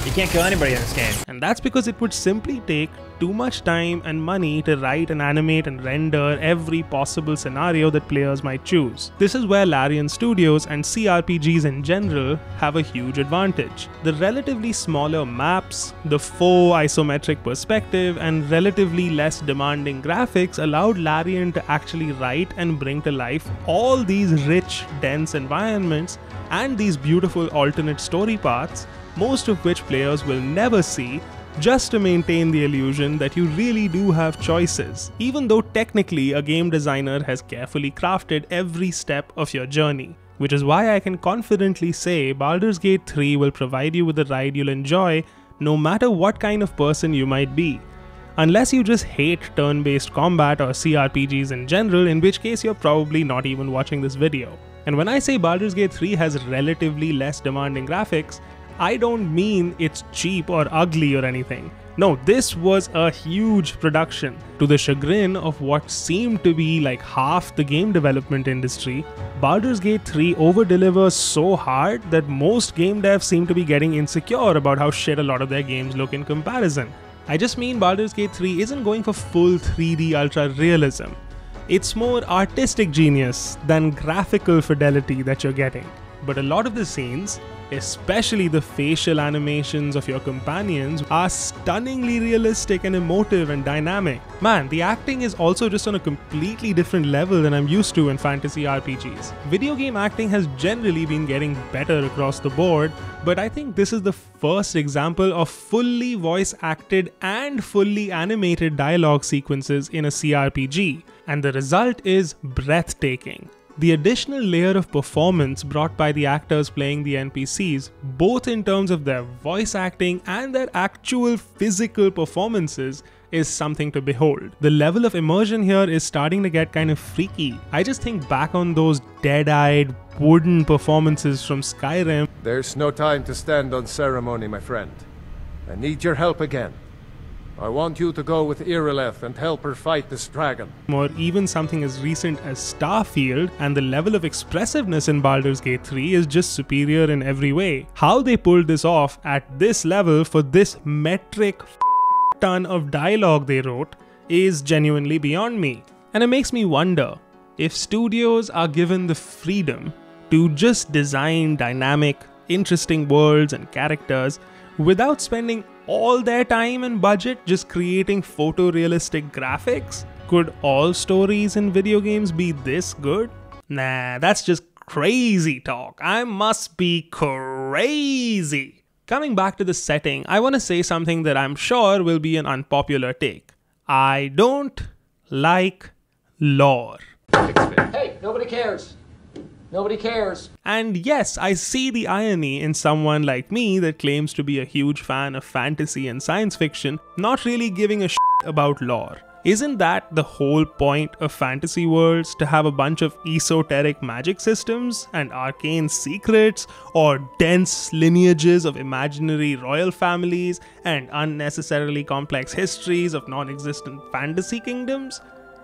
You can't kill anybody in this game. And that's because it would simply take too much time and money to write and animate and render every possible scenario that players might choose. This is where Larian Studios and CRPGs in general have a huge advantage. The relatively smaller maps, the faux isometric perspective, and relatively less demanding graphics allowed Larian to actually write and bring to life all these rich, dense environments and these beautiful alternate story paths, most of which players will never see, just to maintain the illusion that you really do have choices, even though technically a game designer has carefully crafted every step of your journey. Which is why I can confidently say Baldur's Gate 3 will provide you with a ride you'll enjoy no matter what kind of person you might be. Unless you just hate turn-based combat or CRPGs in general, in which case you're probably not even watching this video. And when I say Baldur's Gate 3 has relatively less demanding graphics, I don't mean it's cheap or ugly or anything. No, this was a huge production. To the chagrin of what seemed to be like half the game development industry, Baldur's Gate 3 over-delivers so hard that most game devs seem to be getting insecure about how shit a lot of their games look in comparison. I just mean Baldur's Gate 3 isn't going for full 3D ultra realism. It's more artistic genius than graphical fidelity that you're getting. But a lot of the scenes, especially the facial animations of your companions, are stunningly realistic and emotive and dynamic. Man, the acting is also just on a completely different level than I'm used to in fantasy RPGs. Video game acting has generally been getting better across the board, but I think this is the first example of fully voice acted and fully animated dialogue sequences in a CRPG, and the result is breathtaking. The additional layer of performance brought by the actors playing the NPCs, both in terms of their voice acting and their actual physical performances, is something to behold. The level of immersion here is starting to get kind of freaky. I just think back on those dead-eyed, wooden performances from Skyrim. There's no time to stand on ceremony, my friend. I need your help again. I want you to go with Irileth and help her fight this dragon. Or even something as recent as Starfield, and the level of expressiveness in Baldur's Gate 3 is just superior in every way. How they pulled this off at this level for this metric ton of dialogue they wrote is genuinely beyond me. And it makes me wonder, if studios are given the freedom to just design dynamic, interesting worlds and characters without spending all their time and budget just creating photorealistic graphics, could all stories in video games be this good? Nah, that's just crazy talk. I must be crazy. Coming back to the setting, I want to say something that I'm sure will be an unpopular take. I don't like lore. Hey, nobody cares. Nobody cares. And yes, I see the irony in someone like me that claims to be a huge fan of fantasy and science fiction, not really giving a shit about lore. Isn't that the whole point of fantasy worlds, to have a bunch of esoteric magic systems and arcane secrets, or dense lineages of imaginary royal families and unnecessarily complex histories of non-existent fantasy kingdoms?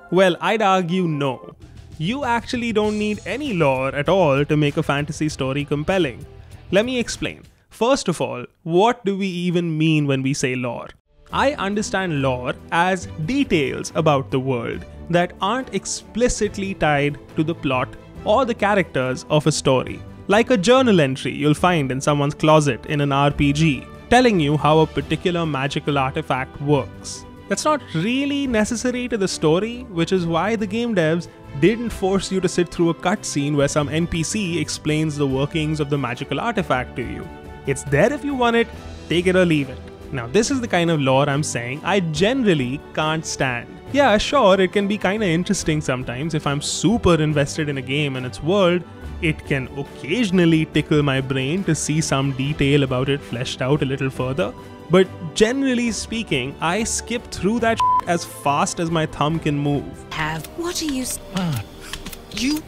Well, I'd argue no. You actually don't need any lore at all to make a fantasy story compelling. Let me explain. First of all, what do we even mean when we say lore? I understand lore as details about the world that aren't explicitly tied to the plot or the characters of a story. Like a journal entry you'll find in someone's closet in an RPG, telling you how a particular magical artifact works. That's not really necessary to the story, which is why the game devs didn't force you to sit through a cutscene where some NPC explains the workings of the magical artifact to you. It's there if you want it, take it or leave it. Now, this is the kind of lore I'm saying I generally can't stand. Yeah, sure, it can be kinda interesting sometimes if I'm super invested in a game and its world. It can occasionally tickle my brain to see some detail about it fleshed out a little further. But generally speaking, I skip through that shit as fast as my thumb can move. What are you...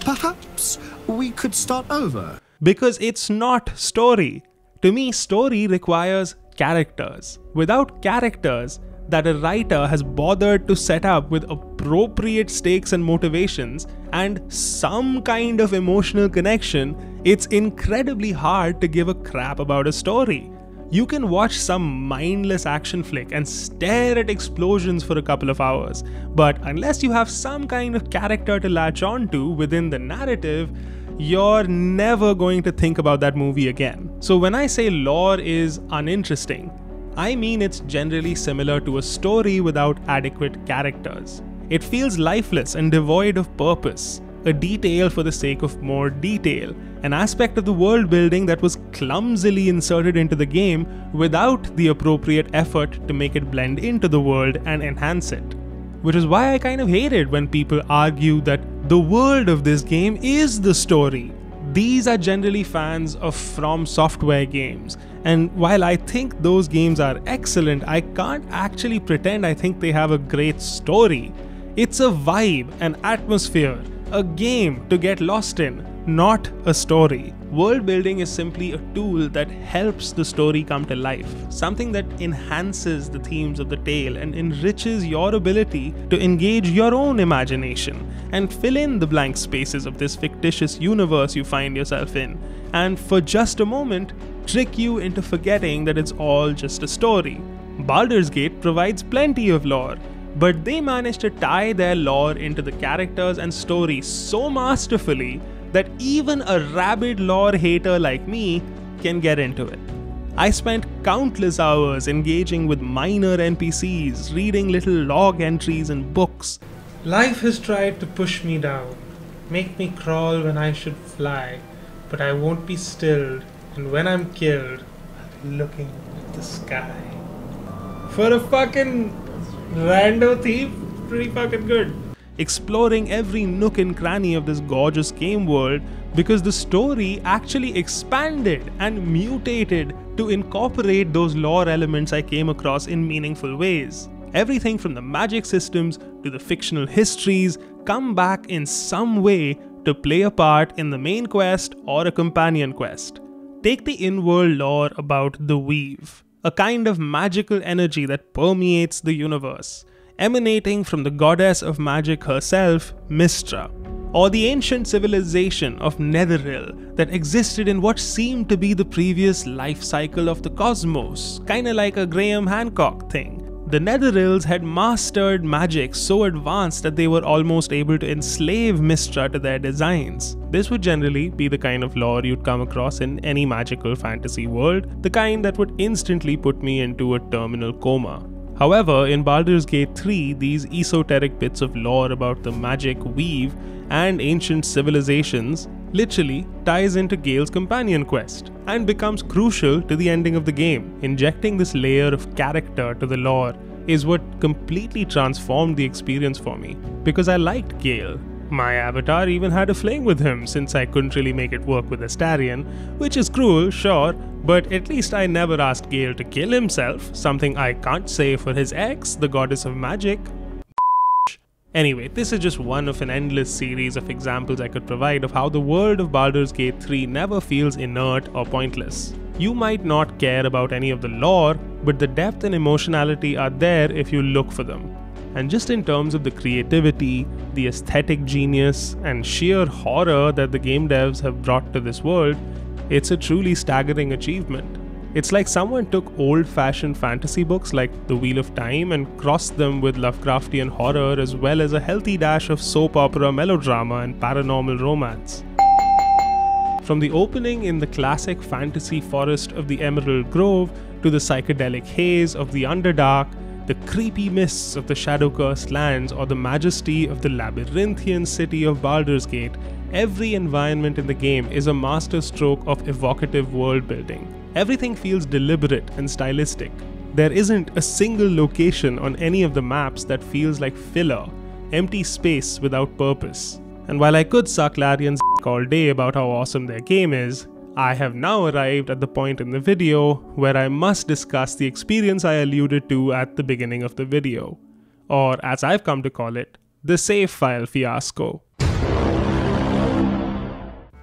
Perhaps we could start over. Because it's not story. To me, story requires characters. Without characters that a writer has bothered to set up with appropriate stakes and motivations and some kind of emotional connection, it's incredibly hard to give a crap about a story. You can watch some mindless action flick and stare at explosions for a couple of hours, but unless you have some kind of character to latch onto within the narrative, you're never going to think about that movie again. So when I say lore is uninteresting, I mean it's generally similar to a story without adequate characters. It feels lifeless and devoid of purpose, a detail for the sake of more detail, an aspect of the world building that was clumsily inserted into the game without the appropriate effort to make it blend into the world and enhance it. Which is why I kind of hate it when people argue that the world of this game is the story. These are generally fans of From Software games, and while I think those games are excellent, I can't actually pretend I think they have a great story. It's a vibe, an atmosphere, a game to get lost in, not a story. World building is simply a tool that helps the story come to life, something that enhances the themes of the tale and enriches your ability to engage your own imagination and fill in the blank spaces of this fictitious universe you find yourself in, and for just a moment, trick you into forgetting that it's all just a story. Baldur's Gate provides plenty of lore, but they managed to tie their lore into the characters and story so masterfully that even a rabid lore hater like me can get into it. I spent countless hours engaging with minor NPCs, reading little log entries and books. Life has tried to push me down, make me crawl when I should fly, but I won't be stilled, and when I'm killed, I'll be looking at the sky. For a fucking rando thief, pretty fucking good. Exploring every nook and cranny of this gorgeous game world because the story actually expanded and mutated to incorporate those lore elements I came across in meaningful ways. Everything from the magic systems to the fictional histories come back in some way to play a part in the main quest or a companion quest. Take the in-world lore about the Weave, a kind of magical energy that permeates the universe, emanating from the goddess of magic herself, Mystra, or the ancient civilization of Netheril that existed in what seemed to be the previous life cycle of the cosmos, kinda like a Graham Hancock thing. The Netherils had mastered magic so advanced that they were almost able to enslave Mystra to their designs. This would generally be the kind of lore you'd come across in any magical fantasy world, the kind that would instantly put me into a terminal coma. However, in Baldur's Gate 3, these esoteric bits of lore about the magic weave and ancient civilizations literally ties into Gale's companion quest and becomes crucial to the ending of the game. Injecting this layer of character to the lore is what completely transformed the experience for me, because I liked Gale. My avatar even had a fling with him, since I couldn't really make it work with Astarion, which is cruel, sure, but at least I never asked Gale to kill himself, something I can't say for his ex, the goddess of magic. Anyway, this is just one of an endless series of examples I could provide of how the world of Baldur's Gate 3 never feels inert or pointless. You might not care about any of the lore, but the depth and emotionality are there if you look for them. And just in terms of the creativity, the aesthetic genius, and sheer horror that the game devs have brought to this world, it's a truly staggering achievement. It's like someone took old-fashioned fantasy books like The Wheel of Time and crossed them with Lovecraftian horror, as well as a healthy dash of soap opera melodrama and paranormal romance. From the opening in the classic fantasy forest of the Emerald Grove to the psychedelic haze of the Underdark, the creepy mists of the Shadow-cursed lands, or the majesty of the labyrinthian city of Baldur's Gate, every environment in the game is a masterstroke of evocative world building. Everything feels deliberate and stylistic. There isn't a single location on any of the maps that feels like filler, empty space without purpose. And while I could suck Larian's all day about how awesome their game is, I have now arrived at the point in the video where I must discuss the experience I alluded to at the beginning of the video, or as I've come to call it, the save file fiasco.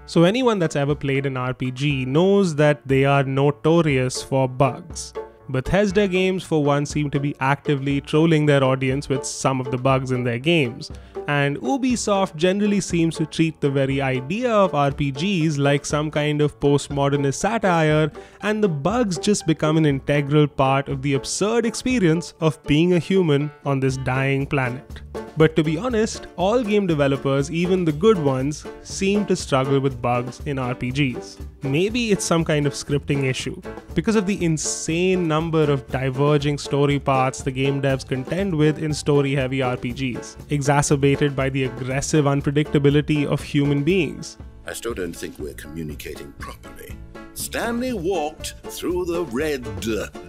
So anyone that's ever played an RPG knows that they are notorious for bugs. Bethesda games for one seem to be actively trolling their audience with some of the bugs in their games, and Ubisoft generally seems to treat the very idea of RPGs like some kind of postmodernist satire, and the bugs just become an integral part of the absurd experience of being a human on this dying planet. But to be honest, all game developers, even the good ones, seem to struggle with bugs in RPGs. Maybe it's some kind of scripting issue. Because of the insane number of diverging story paths the game devs contend with in story-heavy RPGs, exacerbated by the aggressive unpredictability of human beings. I still don't think we're communicating properly. Stanley walked through the red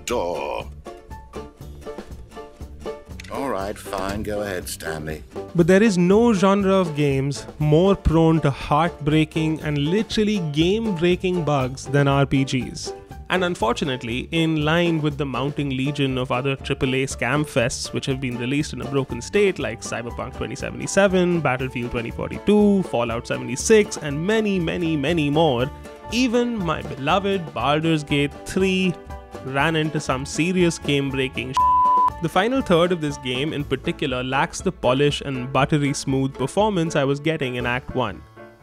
door. Alright, fine, go ahead, Stanley. But there is no genre of games more prone to heartbreaking and literally game-breaking bugs than RPGs. And unfortunately, in line with the mounting legion of other AAA scam fests which have been released in a broken state like Cyberpunk 2077, Battlefield 2042, Fallout 76, and many more, even my beloved Baldur's Gate 3 ran into some serious game-breaking shit. The final third of this game in particular lacks the polish and buttery smooth performance I was getting in Act 1.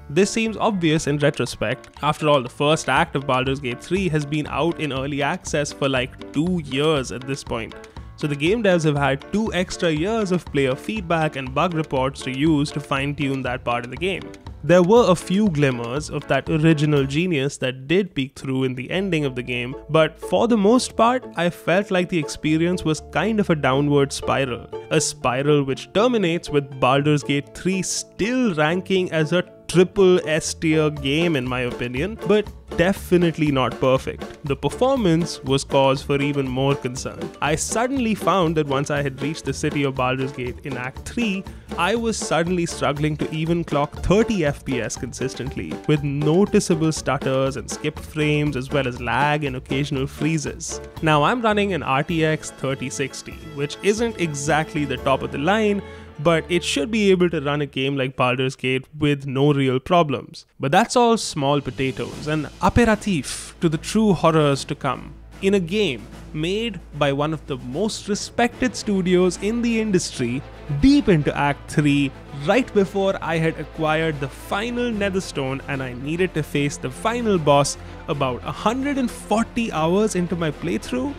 This seems obvious in retrospect. After all, the first act of Baldur's Gate 3 has been out in early access for like 2 years at this point. So the game devs have had 2 extra years of player feedback and bug reports to use to fine-tune that part of the game. There were a few glimmers of that original genius that did peek through in the ending of the game, but for the most part, I felt like the experience was kind of a downward spiral. A spiral which terminates with Baldur's Gate 3 still ranking as a triple S tier game in my opinion, but definitely not perfect. The performance was cause for even more concern. I suddenly found that once I had reached the city of Baldur's Gate in Act 3, I was suddenly struggling to even clock 30 FPS consistently, with noticeable stutters and skipped frames as well as lag and occasional freezes. Now I'm running an RTX 3060, which isn't exactly the top of the line, but it should be able to run a game like Baldur's Gate with no real problems. But that's all small potatoes, an aperitif to the true horrors to come. In a game made by one of the most respected studios in the industry, deep into Act 3, right before I had acquired the final Netherstone and I needed to face the final boss about 140 hours into my playthrough,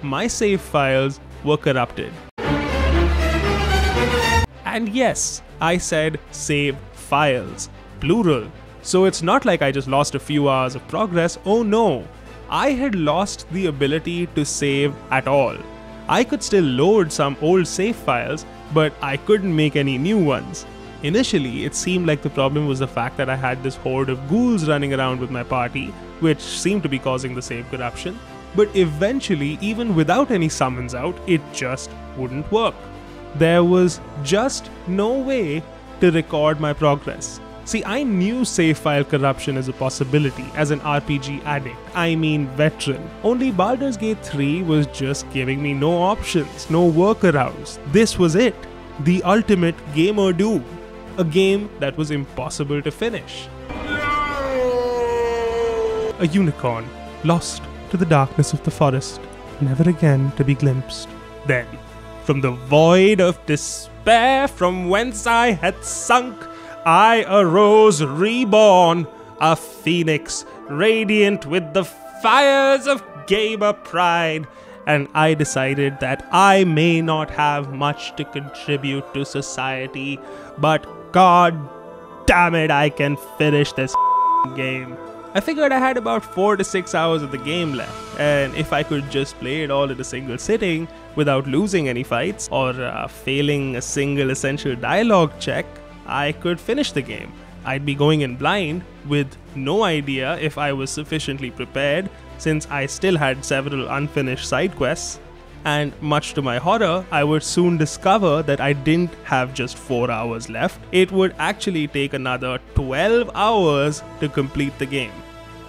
my save files were corrupted. And yes, I said save files, plural. So it's not like I just lost a few hours of progress, oh no. I had lost the ability to save at all. I could still load some old save files, but I couldn't make any new ones. Initially, it seemed like the problem was the fact that I had this horde of ghouls running around with my party, which seemed to be causing the save corruption. But eventually, even without any summons out, it just wouldn't work. There was just no way to record my progress. See, I knew save file corruption is a possibility as an RPG addict, I mean veteran. Only Baldur's Gate 3 was just giving me no options, no workarounds. This was it. The ultimate gamer doom. A game that was impossible to finish. A unicorn, lost to the darkness of the forest, never again to be glimpsed. Then, from the void of despair from whence I had sunk, I arose reborn, a phoenix, radiant with the fires of gamer pride, and I decided that I may not have much to contribute to society, but god damn it, I can finish this game. I figured I had about 4 to 6 hours of the game left, and if I could just play it all in a single sitting without losing any fights or failing a single essential dialogue check, I could finish the game. I'd be going in blind with no idea if I was sufficiently prepared, since I still had several unfinished side quests, and much to my horror, I would soon discover that I didn't have just 4 hours left. It would actually take another 12 hours to complete the game.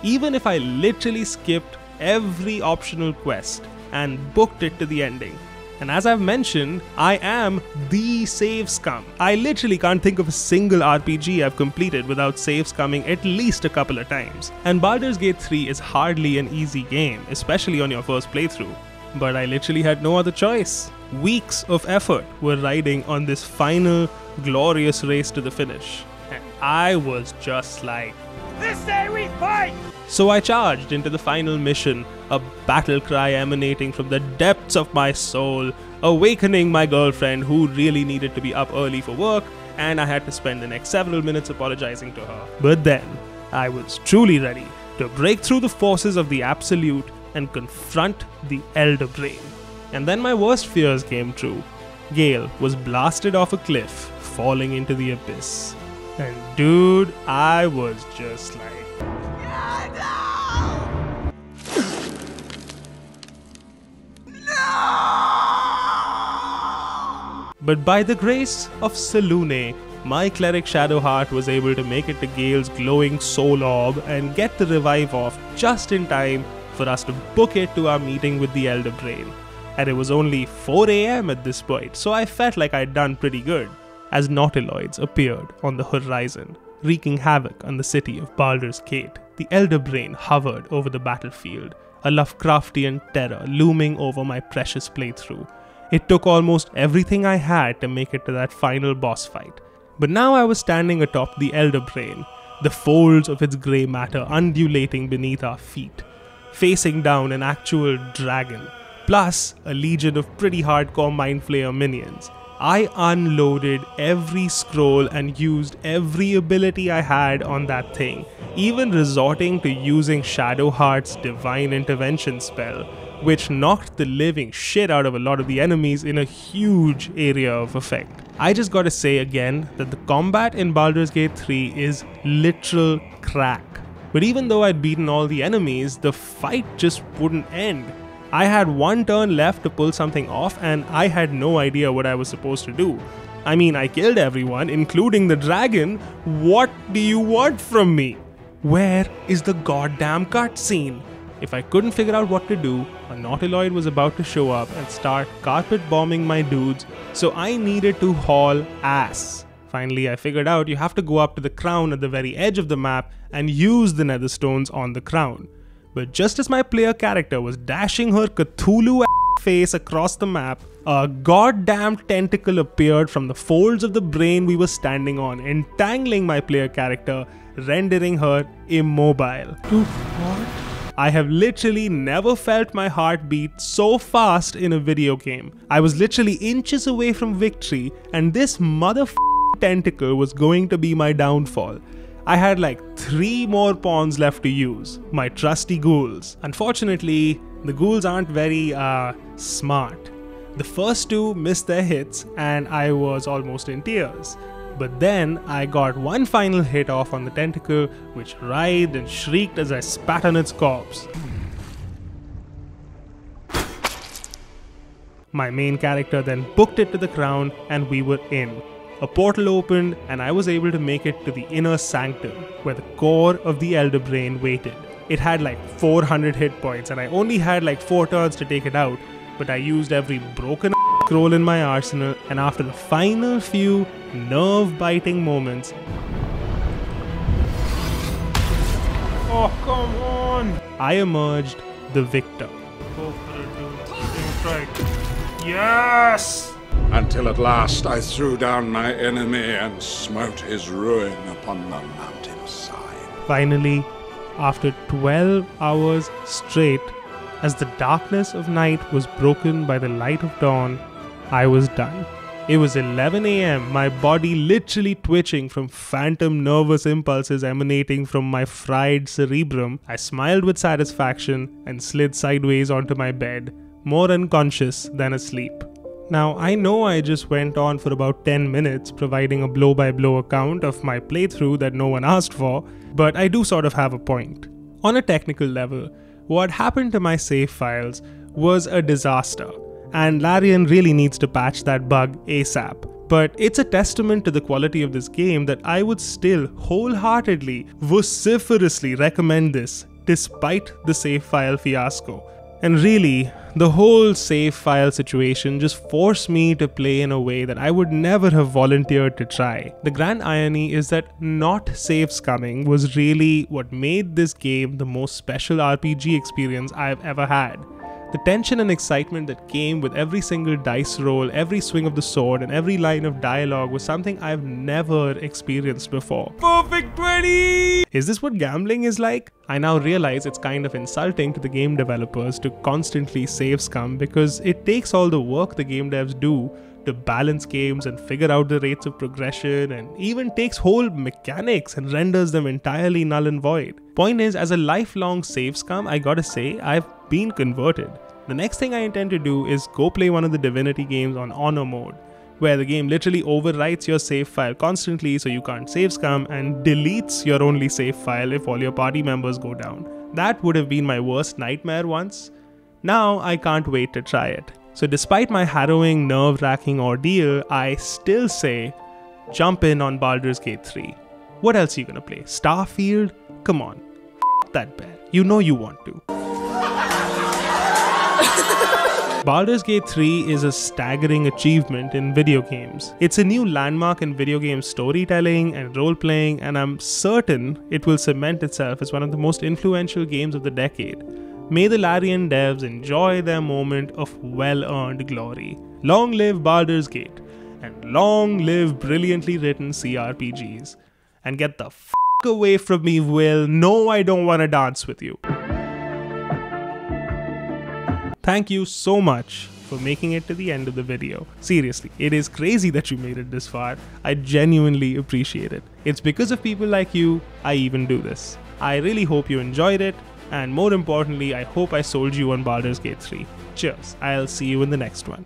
Even if I literally skipped every optional quest and booked it to the ending. And as I've mentioned, I am the save scum. I literally can't think of a single RPG I've completed without saves coming at least a couple of times. And Baldur's Gate 3 is hardly an easy game, especially on your first playthrough. But I literally had no other choice. Weeks of effort were riding on this final, glorious race to the finish. And I was just like, this day we fight! So I charged into the final mission, a battle cry emanating from the depths of my soul, awakening my girlfriend who really needed to be up early for work, and I had to spend the next several minutes apologizing to her. But then, I was truly ready to break through the forces of the Absolute and confront the Elder Brain. And then my worst fears came true. Gale was blasted off a cliff, falling into the abyss. And dude, I was just like... But by the grace of Selune, my cleric Shadowheart was able to make it to Gale's glowing soul orb and get the revive off just in time for us to book it to our meeting with the Elder Brain. And it was only 4 AM at this point, so I felt like I'd done pretty good, as Nautiloids appeared on the horizon, wreaking havoc on the city of Baldur's Gate. The Elder Brain hovered over the battlefield, a Lovecraftian terror looming over my precious playthrough. It took almost everything I had to make it to that final boss fight. But now I was standing atop the Elder Brain, the folds of its grey matter undulating beneath our feet, facing down an actual dragon, plus a legion of pretty hardcore Mind Flayer minions. I unloaded every scroll and used every ability I had on that thing, even resorting to using Shadowheart's Divine Intervention spell, which knocked the living shit out of a lot of the enemies in a huge area of effect. I just gotta say again that the combat in Baldur's Gate 3 is literal crack. But even though I'd beaten all the enemies, the fight just wouldn't end. I had one turn left to pull something off and I had no idea what I was supposed to do. I mean, I killed everyone, including the dragon. What do you want from me? Where is the goddamn cutscene? If I couldn't figure out what to do, a Nautiloid was about to show up and start carpet bombing my dudes, so I needed to haul ass. Finally, I figured out you have to go up to the crown at the very edge of the map and use the netherstones on the crown. But just as my player character was dashing her Cthulhu face across the map, a goddamn tentacle appeared from the folds of the brain we were standing on, entangling my player character, rendering her immobile. Dude, what? I have literally never felt my heart beat so fast in a video game. I was literally inches away from victory, and this motherfucking tentacle was going to be my downfall. I had like 3 more pawns left to use, my trusty ghouls. Unfortunately, the ghouls aren't very smart. The first two missed their hits and I was almost in tears. But then I got one final hit off on the tentacle, which writhed and shrieked as I spat on its corpse. My main character then booked it to the ground and we were in. A portal opened and I was able to make it to the inner sanctum, where the core of the Elder Brain waited. It had like 400 hit points and I only had like 4 turns to take it out, but I used every broken scroll in my arsenal, and after the final few nerve-biting moments... Oh, come on! I emerged the victor. Go for it, dude. Strike. Yes! Until at last I threw down my enemy and smote his ruin upon the mountainside. Finally, after 12 hours straight, as the darkness of night was broken by the light of dawn, I was done. It was 11 AM, my body literally twitching from phantom nervous impulses emanating from my fried cerebrum. I smiled with satisfaction and slid sideways onto my bed, more unconscious than asleep. Now, I know I just went on for about 10 minutes providing a blow-by-blow account of my playthrough that no one asked for, but I do sort of have a point. On a technical level, what happened to my save files was a disaster, and Larian really needs to patch that bug ASAP. But it's a testament to the quality of this game that I would still wholeheartedly, vociferously recommend this, despite the save file fiasco. And really, the whole save file situation just forced me to play in a way that I would never have volunteered to try. The grand irony is that not save scumming was really what made this game the most special RPG experience I've ever had. The tension and excitement that came with every single dice roll, every swing of the sword, and every line of dialogue was something I've never experienced before. Perfect 20! Is this what gambling is like? I now realize it's kind of insulting to the game developers to constantly save scum because it takes all the work the game devs do to balance games and figure out the rates of progression, and even takes whole mechanics and renders them entirely null and void. Point is, as a lifelong save scum, I gotta say, I've been converted. The next thing I intend to do is go play one of the Divinity games on Honor mode, where the game literally overwrites your save file constantly so you can't save scum and deletes your only save file if all your party members go down. That would have been my worst nightmare once. Now I can't wait to try it. So despite my harrowing, nerve-wracking ordeal, I still say, jump in on Baldur's Gate 3. What else are you gonna play? Starfield? Come on. F that bear. You know you want to. Baldur's Gate 3 is a staggering achievement in video games. It's a new landmark in video game storytelling and role-playing, and I'm certain it will cement itself as one of the most influential games of the decade. May the Larian devs enjoy their moment of well-earned glory. Long live Baldur's Gate, and long live brilliantly written CRPGs. And get the f*** away from me, Will. No, I don't want to dance with you. Thank you so much for making it to the end of the video. Seriously, it is crazy that you made it this far. I genuinely appreciate it. It's because of people like you I even do this. I really hope you enjoyed it, and more importantly, I hope I sold you on Baldur's Gate 3. Cheers, I'll see you in the next one.